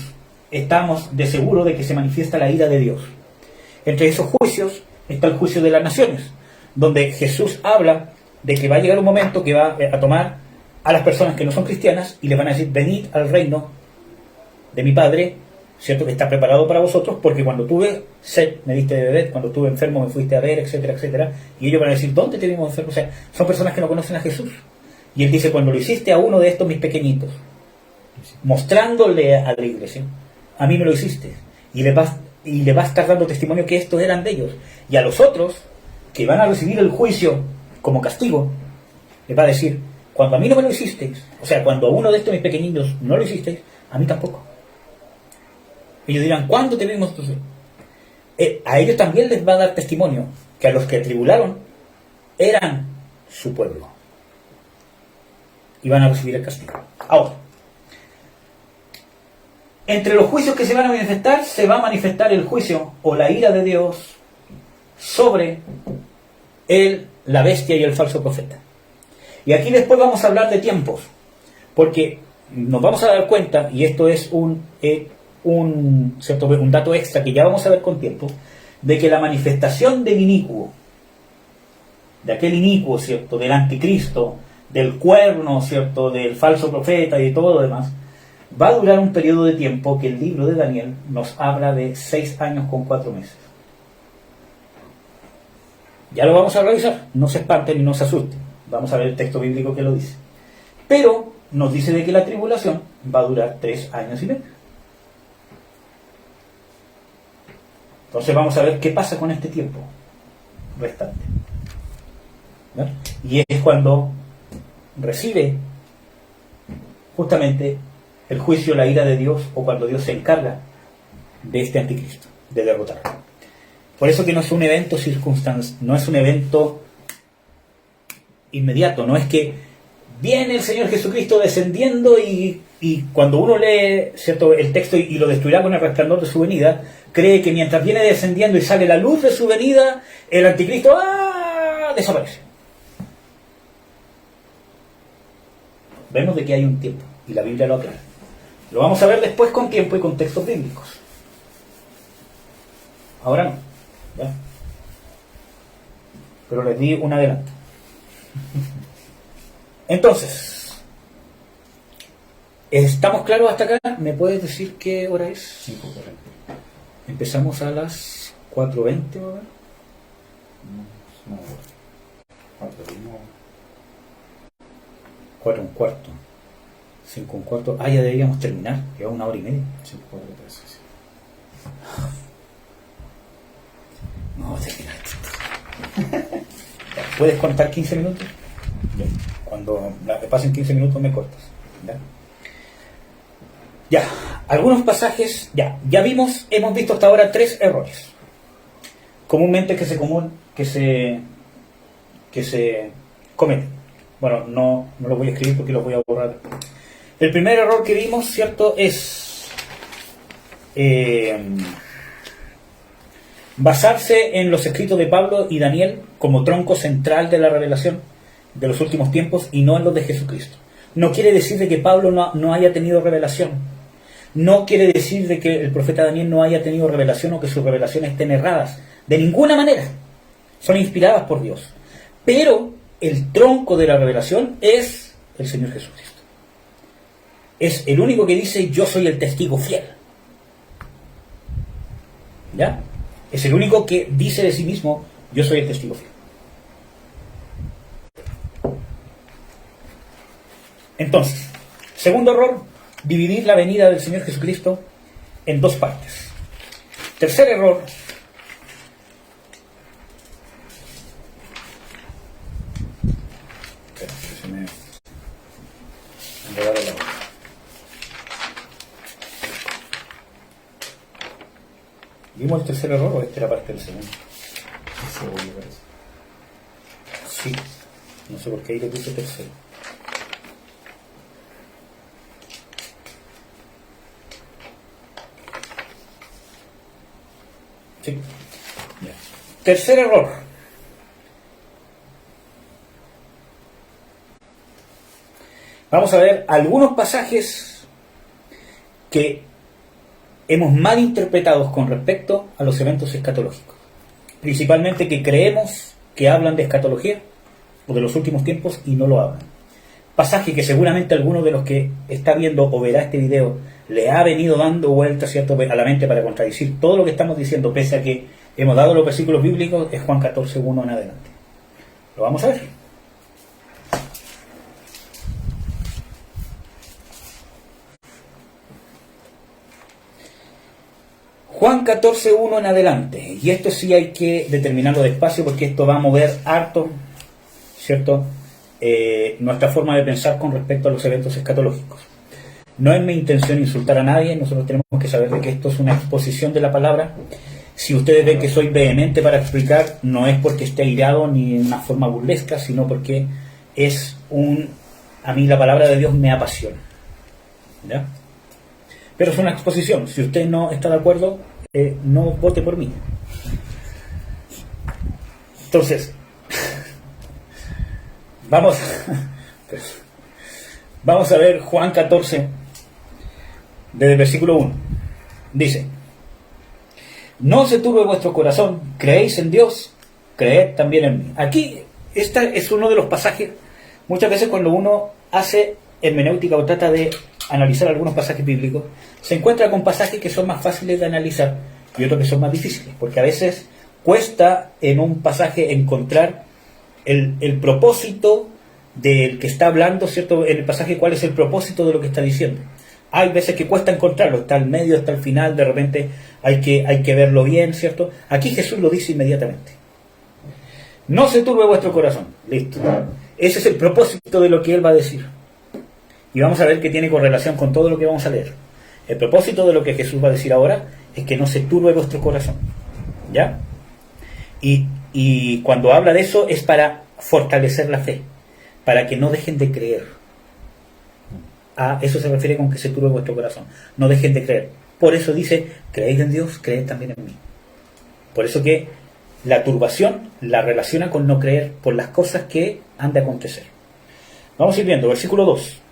estamos de seguro de que se manifiesta la ira de Dios. Entre esos juicios está el juicio de las naciones, donde Jesús habla de que va a llegar un momento que va a tomar a las personas que no son cristianas y les van a decir: venid al reino de mi Padre, ¿cierto?, que está preparado para vosotros, porque cuando tuve sed me diste de beber, cuando estuve enfermo me fuiste a ver, etcétera, etcétera. Y ellos van a decir: ¿dónde te vimos enfermo? O sea, son personas que no conocen a Jesús. Y Él dice: cuando lo hiciste a uno de estos mis pequeñitos, mostrándole a la iglesia, a mí me lo hiciste. Y le vas a estar dando testimonio que estos eran de ellos. Y a los otros, que van a recibir el juicio como castigo, les va a decir: cuando a mí no me lo hicisteis, o sea, cuando a uno de estos mis pequeñitos no lo hicisteis, a mí tampoco. Ellos dirán: ¿cuándo te vimos? A ellos también les va a dar testimonio que a los que atribularon eran su pueblo, y van a recibir el castigo. Ahora, entre los juicios que se van a manifestar, se va a manifestar el juicio o la ira de Dios sobre la bestia y el falso profeta. Y aquí después vamos a hablar de tiempos, porque nos vamos a dar cuenta, y esto es un dato extra que ya vamos a ver con tiempo, de que la manifestación del inicuo, de aquel inicuo, ¿cierto?, del anticristo, del cuerno, ¿cierto?, del falso profeta y de todo lo demás, va a durar un periodo de tiempo que el libro de Daniel nos habla de 6 años con 4 meses. Ya lo vamos a revisar, no se espanten y no se asusten. Vamos a ver el texto bíblico que lo dice. Pero nos dice de que la tribulación va a durar 3 años y medio. Entonces vamos a ver qué pasa con este tiempo restante. ¿No? Y es cuando recibe justamente el juicio, la ira de Dios, o cuando Dios se encarga de este anticristo, de derrotarlo. Por eso que no es un evento no es un evento inmediato, no es que viene el Señor Jesucristo descendiendo y cuando uno lee, ¿cierto?, el texto y lo destruirá con el resplandor de su venida, cree que mientras viene descendiendo y sale la luz de su venida, el anticristo desaparece. Vemos de que hay un tiempo, y la Biblia lo aclara. Lo vamos a ver después con tiempo y con textos bíblicos. Ahora no, ¿ya? Pero les di un adelanto. Entonces, ¿estamos claros hasta acá? ¿Me puedes decir qué hora es? 5:40. Empezamos a las 4:20, ¿verdad? No, 4:15. 5:15. Ya deberíamos terminar. Lleva 1 hora y media. 5:43. vamos a terminar esto. ¿Puedes contar 15 minutos? Bien. Cuando pasen 15 minutos me cortas. Ya, algunos pasajes, hemos visto hasta ahora 3 errores comúnmente que se cometen. Bueno, no lo voy a escribir porque los voy a borrar. El primer error que vimos, ¿cierto?, es basarse en los escritos de Pablo y Daniel como tronco central de la revelación de los últimos tiempos y no en los de Jesucristo. No quiere decir de que Pablo no haya tenido revelación. No quiere decir de que el profeta Daniel no haya tenido revelación o que sus revelaciones estén erradas. De ninguna manera. Son inspiradas por Dios. Pero el tronco de la revelación es el Señor Jesucristo. Es el único que dice: yo soy el testigo fiel. ¿Ya? Es el único que dice de sí mismo: yo soy el testigo fiel. Entonces, segundo error: dividir la venida del Señor Jesucristo en 2 partes. Tercer error: se me enredaba la boca. ¿Vimos el tercer error o esta era parte del segundo? El segundo, parece. Sí, no sé por qué ahí le puse tercero. Sí. Ya. Tercer error: vamos a ver algunos pasajes que hemos malinterpretados con respecto a los eventos escatológicos, principalmente que creemos que hablan de escatología o de los últimos tiempos y no lo hablan. Pasaje que seguramente alguno de los que está viendo o verá este video le ha venido dando vueltas, ¿cierto?, a la mente para contradecir todo lo que estamos diciendo, pese a que hemos dado los versículos bíblicos. Es Juan 14:1 en adelante. Lo vamos a ver. Juan 14:1 en adelante. Y esto sí hay que determinarlo despacio porque esto va a mover harto, ¿cierto?, nuestra forma de pensar con respecto a los eventos escatológicos. No es mi intención insultar a nadie. Nosotros tenemos que saber de que esto es una exposición de la palabra. Si ustedes ven que soy vehemente para explicar, no es porque esté airado ni en una forma burlesca, sino porque a mí la palabra de Dios me apasiona. ¿Ya? Pero es una exposición. Si usted no está de acuerdo, no vote por mí. Entonces, vamos a ver Juan 14, desde el versículo 1. Dice: no se turbe vuestro corazón, creéis en Dios, creed también en mí. Aquí, este es uno de los pasajes. Muchas veces cuando uno hace hermenéutica o trata de analizar algunos pasajes bíblicos, se encuentra con pasajes que son más fáciles de analizar y otros que son más difíciles, porque a veces cuesta en un pasaje encontrar el propósito del que está hablando, ¿cierto? En el pasaje, ¿cuál es el propósito de lo que está diciendo? Hay veces que cuesta encontrarlo, está al medio, está al final, de repente hay que verlo bien, ¿cierto? Aquí Jesús lo dice inmediatamente: no se turbe vuestro corazón. Listo. Ese es el propósito de lo que Él va a decir. Y vamos a ver que tiene correlación con todo lo que vamos a leer. El propósito de lo que Jesús va a decir ahora es que no se turbe vuestro corazón. ¿Ya? Y cuando habla de eso es para fortalecer la fe, para que no dejen de creer. A eso se refiere con que se turbe vuestro corazón. No dejen de creer. Por eso dice: creéis en Dios, creed también en mí. Por eso que la turbación la relaciona con no creer por las cosas que han de acontecer. Vamos a ir viendo, versículo 2.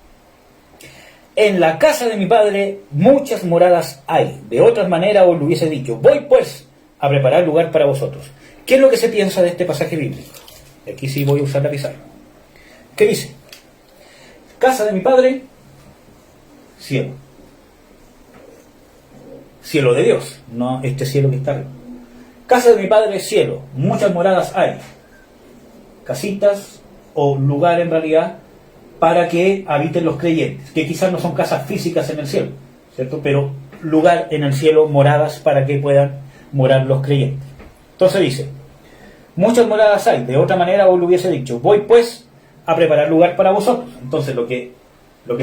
En la casa de mi Padre muchas moradas hay. De otra manera os lo hubiese dicho. Voy pues a preparar lugar para vosotros. ¿Qué es lo que se piensa de este pasaje bíblico? Aquí sí voy a usar la pizarra. ¿Qué dice? Casa de mi Padre, cielo. Cielo de Dios, no este cielo que está arriba. Casa de mi Padre, cielo. Muchas moradas hay. Casitas o lugar en realidad para que habiten los creyentes, que quizás no son casas físicas en el cielo, ¿cierto? Pero lugar en el cielo, moradas para que puedan morar los creyentes. Entonces dice: Muchas moradas hay. De otra manera os lo hubiese dicho. Voy pues a preparar lugar para vosotros. Entonces lo que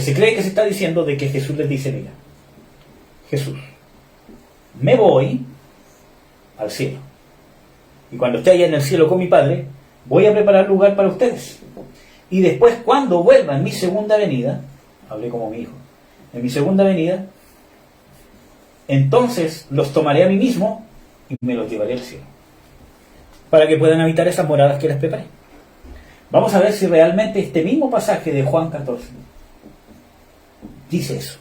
se cree que se está diciendo de que Jesús les dice, mira, Jesús, me voy al cielo. Y cuando esté allá en el cielo con mi Padre, voy a preparar lugar para ustedes. Y después, cuando vuelva en mi segunda venida, hablé como mi hijo, en mi segunda venida, entonces los tomaré a mí mismo y me los llevaré al cielo, para que puedan habitar esas moradas que les preparé. Vamos a ver si realmente este mismo pasaje de Juan 14 dice eso.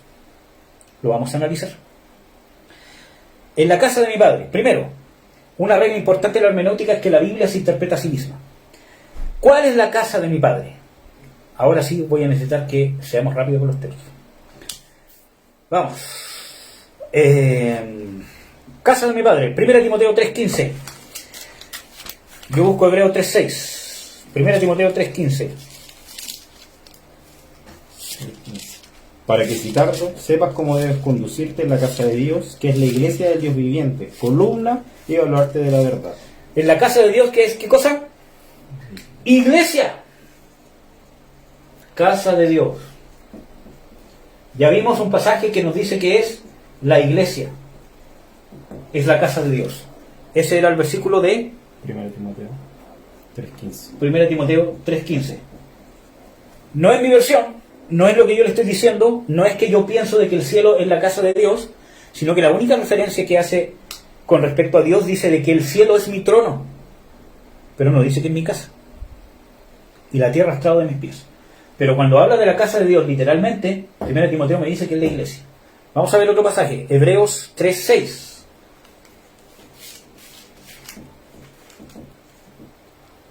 Lo vamos a analizar. En la casa de mi Padre, primero, una regla importante de la hermenéutica es que la Biblia se interpreta a sí misma. ¿Cuál es la casa de mi Padre? Ahora sí voy a necesitar que seamos rápidos con los textos. Vamos. Casa de mi Padre, 1 Timoteo 3:15. Yo busco Hebreo 3:6. 1 Timoteo 3:15. Para que citarlo, sepas cómo debes conducirte en la casa de Dios, que es la iglesia del Dios viviente, columna y baluarte de la verdad. En la casa de Dios, ¿qué es? ¿Qué cosa? Iglesia. Casa de Dios. Ya vimos un pasaje que nos dice que es la iglesia. Es la casa de Dios. Ese era el versículo de 1 Timoteo 3:15. 1 Timoteo 3:15. No es mi versión, no es lo que yo le estoy diciendo, no es que yo pienso de que el cielo es la casa de Dios, sino que la única referencia que hace con respecto a Dios dice de que el cielo es mi trono, pero no dice que es mi casa. Y la tierra ha estado de mis pies. Pero cuando habla de la casa de Dios, literalmente, 1 Timoteo me dice que es la iglesia. Vamos a ver otro pasaje, Hebreos 3:6.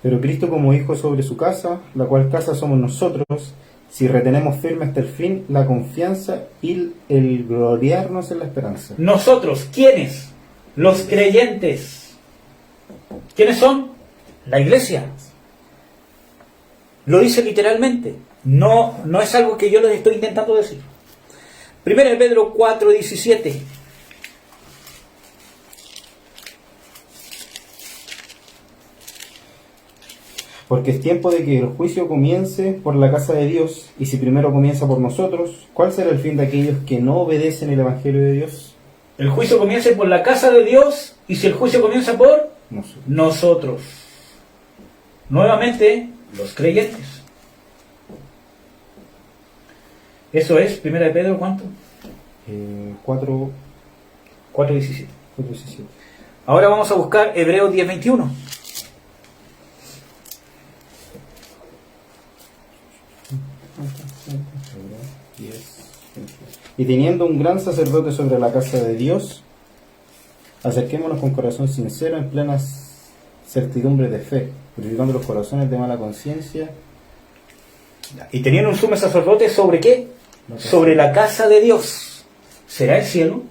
Pero Cristo como hijo sobre su casa, la cual casa somos nosotros, si retenemos firme hasta el fin la confianza y el gloriarnos en la esperanza. Nosotros, ¿quiénes? Los creyentes. ¿Quiénes son? La iglesia. Lo dice literalmente. No es algo que yo les estoy intentando decir. 1 Pedro 4:17. Porque es tiempo de que el juicio comience por la casa de Dios, y si primero comienza por nosotros, ¿cuál será el fin de aquellos que no obedecen el Evangelio de Dios? El juicio comienza por la casa de Dios, y si el juicio comienza por nosotros. Nuevamente, los creyentes. Eso es 1 Pedro, ¿cuánto? 4:17. 4:17. Ahora vamos a buscar Hebreos 10:21. Y teniendo un gran sacerdote sobre la casa de Dios, acerquémonos con corazón sincero en plena certidumbre de fe, purificando los corazones de mala conciencia. Y teniendo un sumo sacerdote ¿sobre qué? Sobre la casa de Dios. ¿Será el cielo?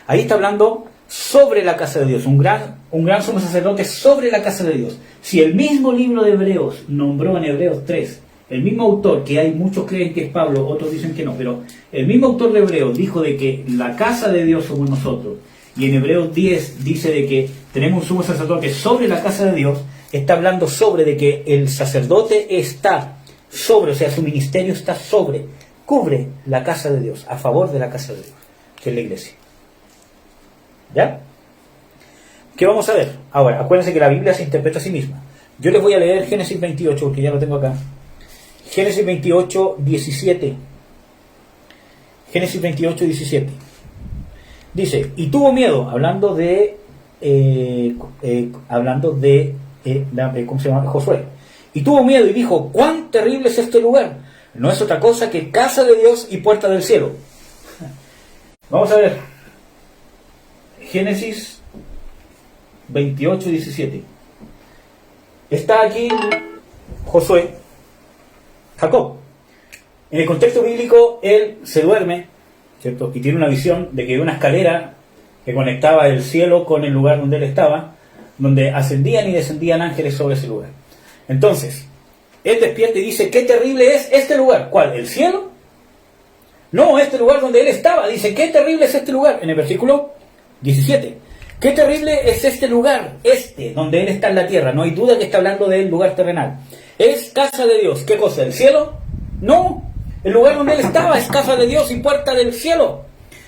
Ahí está hablando sobre la casa de Dios, un gran sumo sacerdote sobre la casa de Dios. Si el mismo libro de Hebreos nombró en Hebreos 3, el mismo autor, que hay muchos creen que es Pablo, otros dicen que no, pero el mismo autor de Hebreos dijo de que la casa de Dios somos nosotros, y en Hebreos 10 dice de que tenemos un sumo sacerdote sobre la casa de Dios, está hablando sobre de que el sacerdote está sobre, o sea, su ministerio está sobre, cubre la casa de Dios, a favor de la casa de Dios, que es la iglesia. ¿Ya? ¿Qué vamos a ver? Ahora, acuérdense que la Biblia se interpreta a sí misma. Yo les voy a leer Génesis 28, porque ya lo tengo acá. Génesis 28, 17. Génesis 28, 17. Dice, y tuvo miedo, hablando de ¿cómo se llama? Josué. Y tuvo miedo y dijo, cuán terrible es este lugar. No es otra cosa que casa de Dios y puerta del cielo. Vamos a ver. Génesis 28, 17. Está aquí Josué, Jacob. En el contexto bíblico, él se duerme, ¿cierto? Y tiene una visión de que hay una escalera que conectaba el cielo con el lugar donde él estaba, donde ascendían y descendían ángeles sobre ese lugar. Entonces, él despierta y dice, qué terrible es este lugar. ¿Cuál? ¿El cielo? No, este lugar donde él estaba. Dice, qué terrible es este lugar. En el versículo 17. Qué terrible es este lugar, donde Él está en la tierra. No hay duda que está hablando del lugar terrenal. ¿Es casa de Dios? ¿Qué cosa? ¿El cielo? No. El lugar donde Él estaba es casa de Dios y puerta del cielo.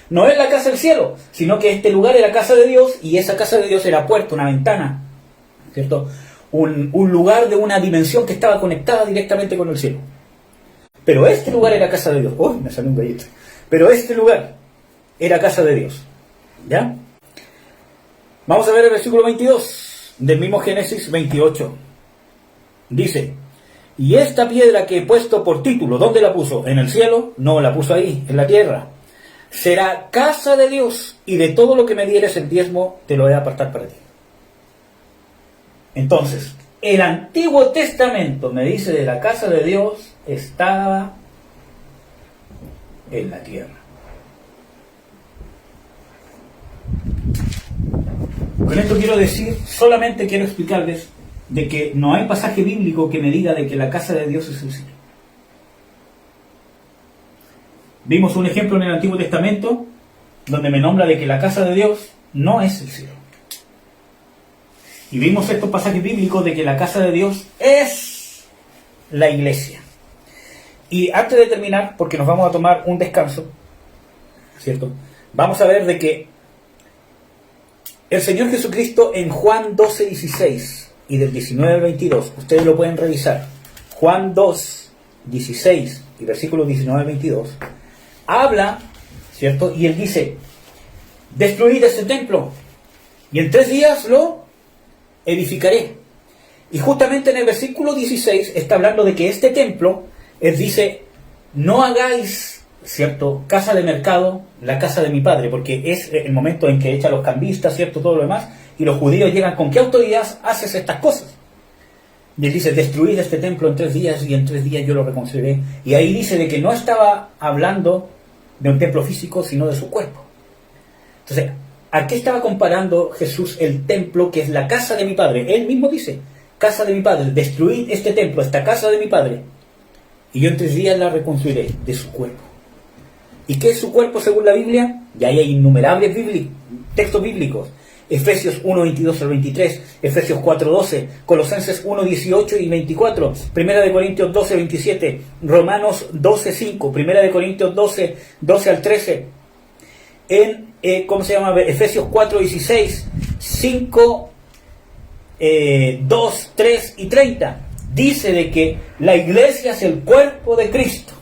No es la casa del cielo, sino que este lugar era casa de Dios y esa casa de Dios era puerta, una ventana, ¿cierto? Un lugar de una dimensión que estaba conectada directamente con el cielo. Pero este lugar era casa de Dios. ¡Uy! Me salió un gallito. Pero este lugar era casa de Dios. ¿Ya? Vamos a ver el versículo 22 del mismo Génesis 28. Dice: y esta piedra que he puesto por título, ¿dónde la puso? ¿En el cielo? No, la puso ahí, en la tierra. Será casa de Dios, y de todo lo que me dieres el diezmo te lo voy a apartar para ti. Entonces, el Antiguo Testamento me dice de la casa de Dios estaba en la tierra. Con esto quiero decir, solamente quiero explicarles de que no hay pasaje bíblico que me diga de que la casa de Dios es el cielo. Vimos un ejemplo en el Antiguo Testamento donde me nombra de que la casa de Dios no es el cielo. Y vimos estos pasajes bíblicos de que la casa de Dios es la iglesia. Y antes de terminar, porque nos vamos a tomar un descanso, ¿cierto? Vamos a ver de que el Señor Jesucristo en Juan 12:16 y del 19 al 22, ustedes lo pueden revisar, Juan 2:16 y versículos 19 al 22, habla, ¿cierto? Y Él dice: destruid este templo y en 3 días lo edificaré. Y justamente en el versículo 16 está hablando de que este templo, Él dice: no hagáis, ¿cierto?, casa de mercado, la casa de mi padre, porque es el momento en que echa los cambistas, ¿cierto?, todo lo demás, y los judíos llegan: ¿con qué autoridad haces estas cosas? Y Él dice: destruid este templo en 3 días y en 3 días yo lo reconstruiré. Y ahí dice de que no estaba hablando de un templo físico, sino de su cuerpo. Entonces, ¿a qué estaba comparando Jesús el templo que es la casa de mi padre? Él mismo dice: casa de mi padre, destruid este templo, esta casa de mi padre, y yo en 3 días la reconstruiré, de su cuerpo. ¿Y qué es su cuerpo según la Biblia? Y ahí hay innumerables textos bíblicos. Efesios 1:22 al 23, Efesios 4:12, Colosenses 1:18 y 24, Primera de Corintios 12:27, Romanos 12:5, Primera de Corintios 12:12 al 13, en Efesios 4:16, 5, 2, 3 y 30. Dice de que la iglesia es el cuerpo de Cristo,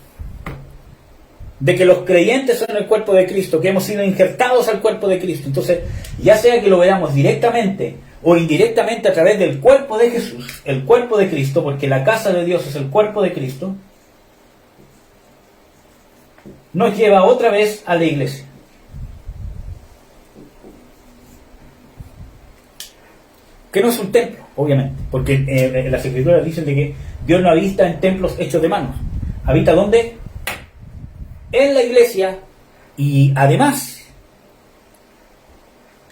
de que los creyentes son el cuerpo de Cristo, que hemos sido injertados al cuerpo de Cristo. Entonces, ya sea que lo veamos directamente o indirectamente a través del cuerpo de Jesús, el cuerpo de Cristo, porque la casa de Dios es el cuerpo de Cristo, nos lleva otra vez a la iglesia. Que no es un templo, obviamente, porque las escrituras dicen de que Dios no habita en templos hechos de manos. ¿Habita dónde? En la iglesia. Y además,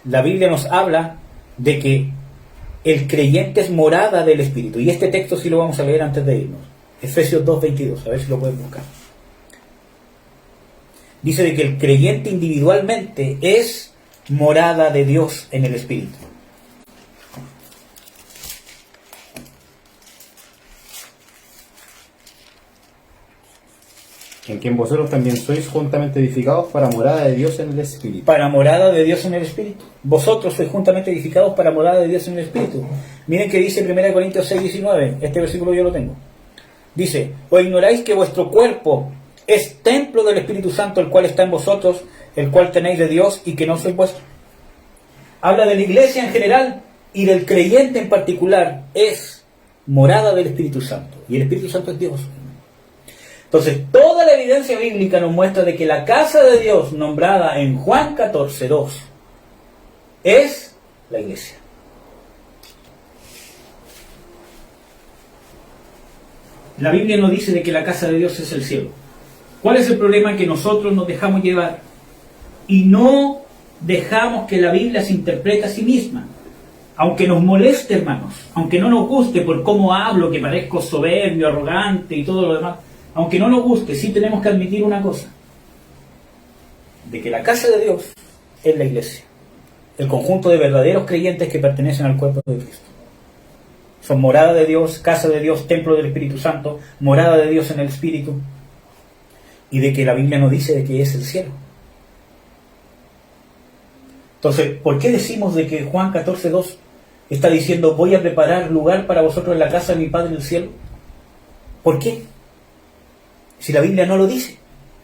la Biblia nos habla de que el creyente es morada del Espíritu. Y este texto sí lo vamos a leer antes de irnos. Efesios 2:22, a ver si lo pueden buscar. Dice de que el creyente individualmente es morada de Dios en el Espíritu. En quien vosotros también sois juntamente edificados para morada de Dios en el Espíritu. Para morada de Dios en el Espíritu. Vosotros sois juntamente edificados para morada de Dios en el Espíritu. Miren que dice 1 Corintios 6:19. Este versículo yo lo tengo. Dice: ¿o ignoráis que vuestro cuerpo es templo del Espíritu Santo, el cual está en vosotros, el cual tenéis de Dios y que no sois vuestro? Habla de la iglesia en general y del creyente en particular. Es morada del Espíritu Santo. Y el Espíritu Santo es Dios. Entonces, toda la evidencia bíblica nos muestra de que la casa de Dios, nombrada en Juan 14:2, es la iglesia. La Biblia nos dice de que la casa de Dios es el cielo. ¿Cuál es el problema? Que nosotros nos dejamos llevar y no dejamos que la Biblia se interprete a sí misma. Aunque nos moleste, hermanos, aunque no nos guste por cómo hablo, que parezco soberbio, arrogante y todo lo demás, aunque no nos guste, sí tenemos que admitir una cosa: de que la casa de Dios es la iglesia. el conjunto de verdaderos creyentes que pertenecen al cuerpo de Cristo. Son morada de Dios, casa de Dios, templo del Espíritu Santo, morada de Dios en el Espíritu, y de que la Biblia no dice de que es el cielo. Entonces, ¿por qué decimos de que Juan 14:2 está diciendo voy a preparar lugar para vosotros en la casa de mi Padre en el cielo? ¿Por qué? Si la Biblia no lo dice.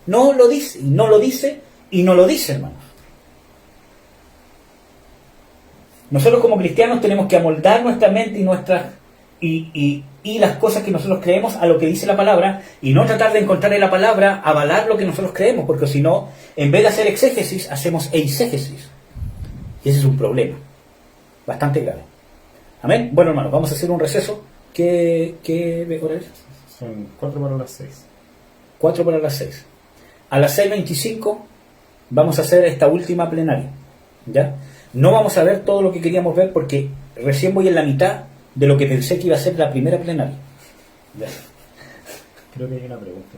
No lo dice, y no lo dice, y no lo dice, hermanos. Nosotros como cristianos tenemos que amoldar nuestra mente y las cosas que nosotros creemos a lo que dice la palabra, y no tratar de encontrar en la palabra avalar lo que nosotros creemos, porque si no, en vez de hacer exégesis, hacemos eisegesis. Y ese es un problema bastante grave. Amén. Bueno, hermanos, vamos a hacer un receso. ¿Qué hora es? Son 4 para las 6. 4 para las 6. A las 6:25 vamos a hacer esta última plenaria. ¿Ya? No vamos a ver todo lo que queríamos ver porque recién voy en la mitad de lo que pensé que iba a ser la primera plenaria. ¿Ya? Creo que hay una pregunta.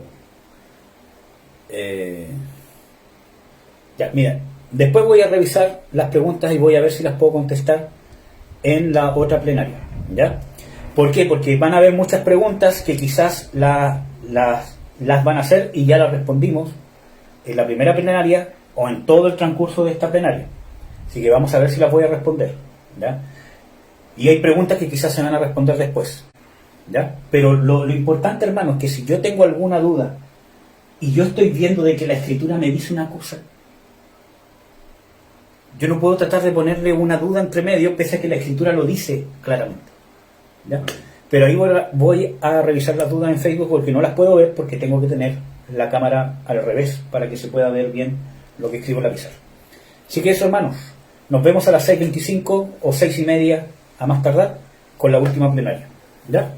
Ya, mira, después voy a revisar las preguntas y voy a ver si las puedo contestar en la otra plenaria. ¿Ya? ¿Por qué? Porque van a haber muchas preguntas que quizás las van a hacer y ya las respondimos en la primera plenaria o en todo el transcurso de esta plenaria. Así que vamos a ver si las voy a responder. ¿Ya? Y hay preguntas que quizás se van a responder después. ¿Ya? Pero lo importante, hermano, es que si yo tengo alguna duda y yo estoy viendo de que la Escritura me dice una cosa, yo no puedo tratar de ponerle una duda entre medio pese a que la Escritura lo dice claramente. ¿Ya? Pero ahí voy a revisar las dudas en Facebook porque no las puedo ver porque tengo que tener la cámara al revés para que se pueda ver bien lo que escribo en la pizarra. Así que eso, hermanos, nos vemos a las 6:25 o 6:30 a más tardar con la última plenaria. ¿Ya?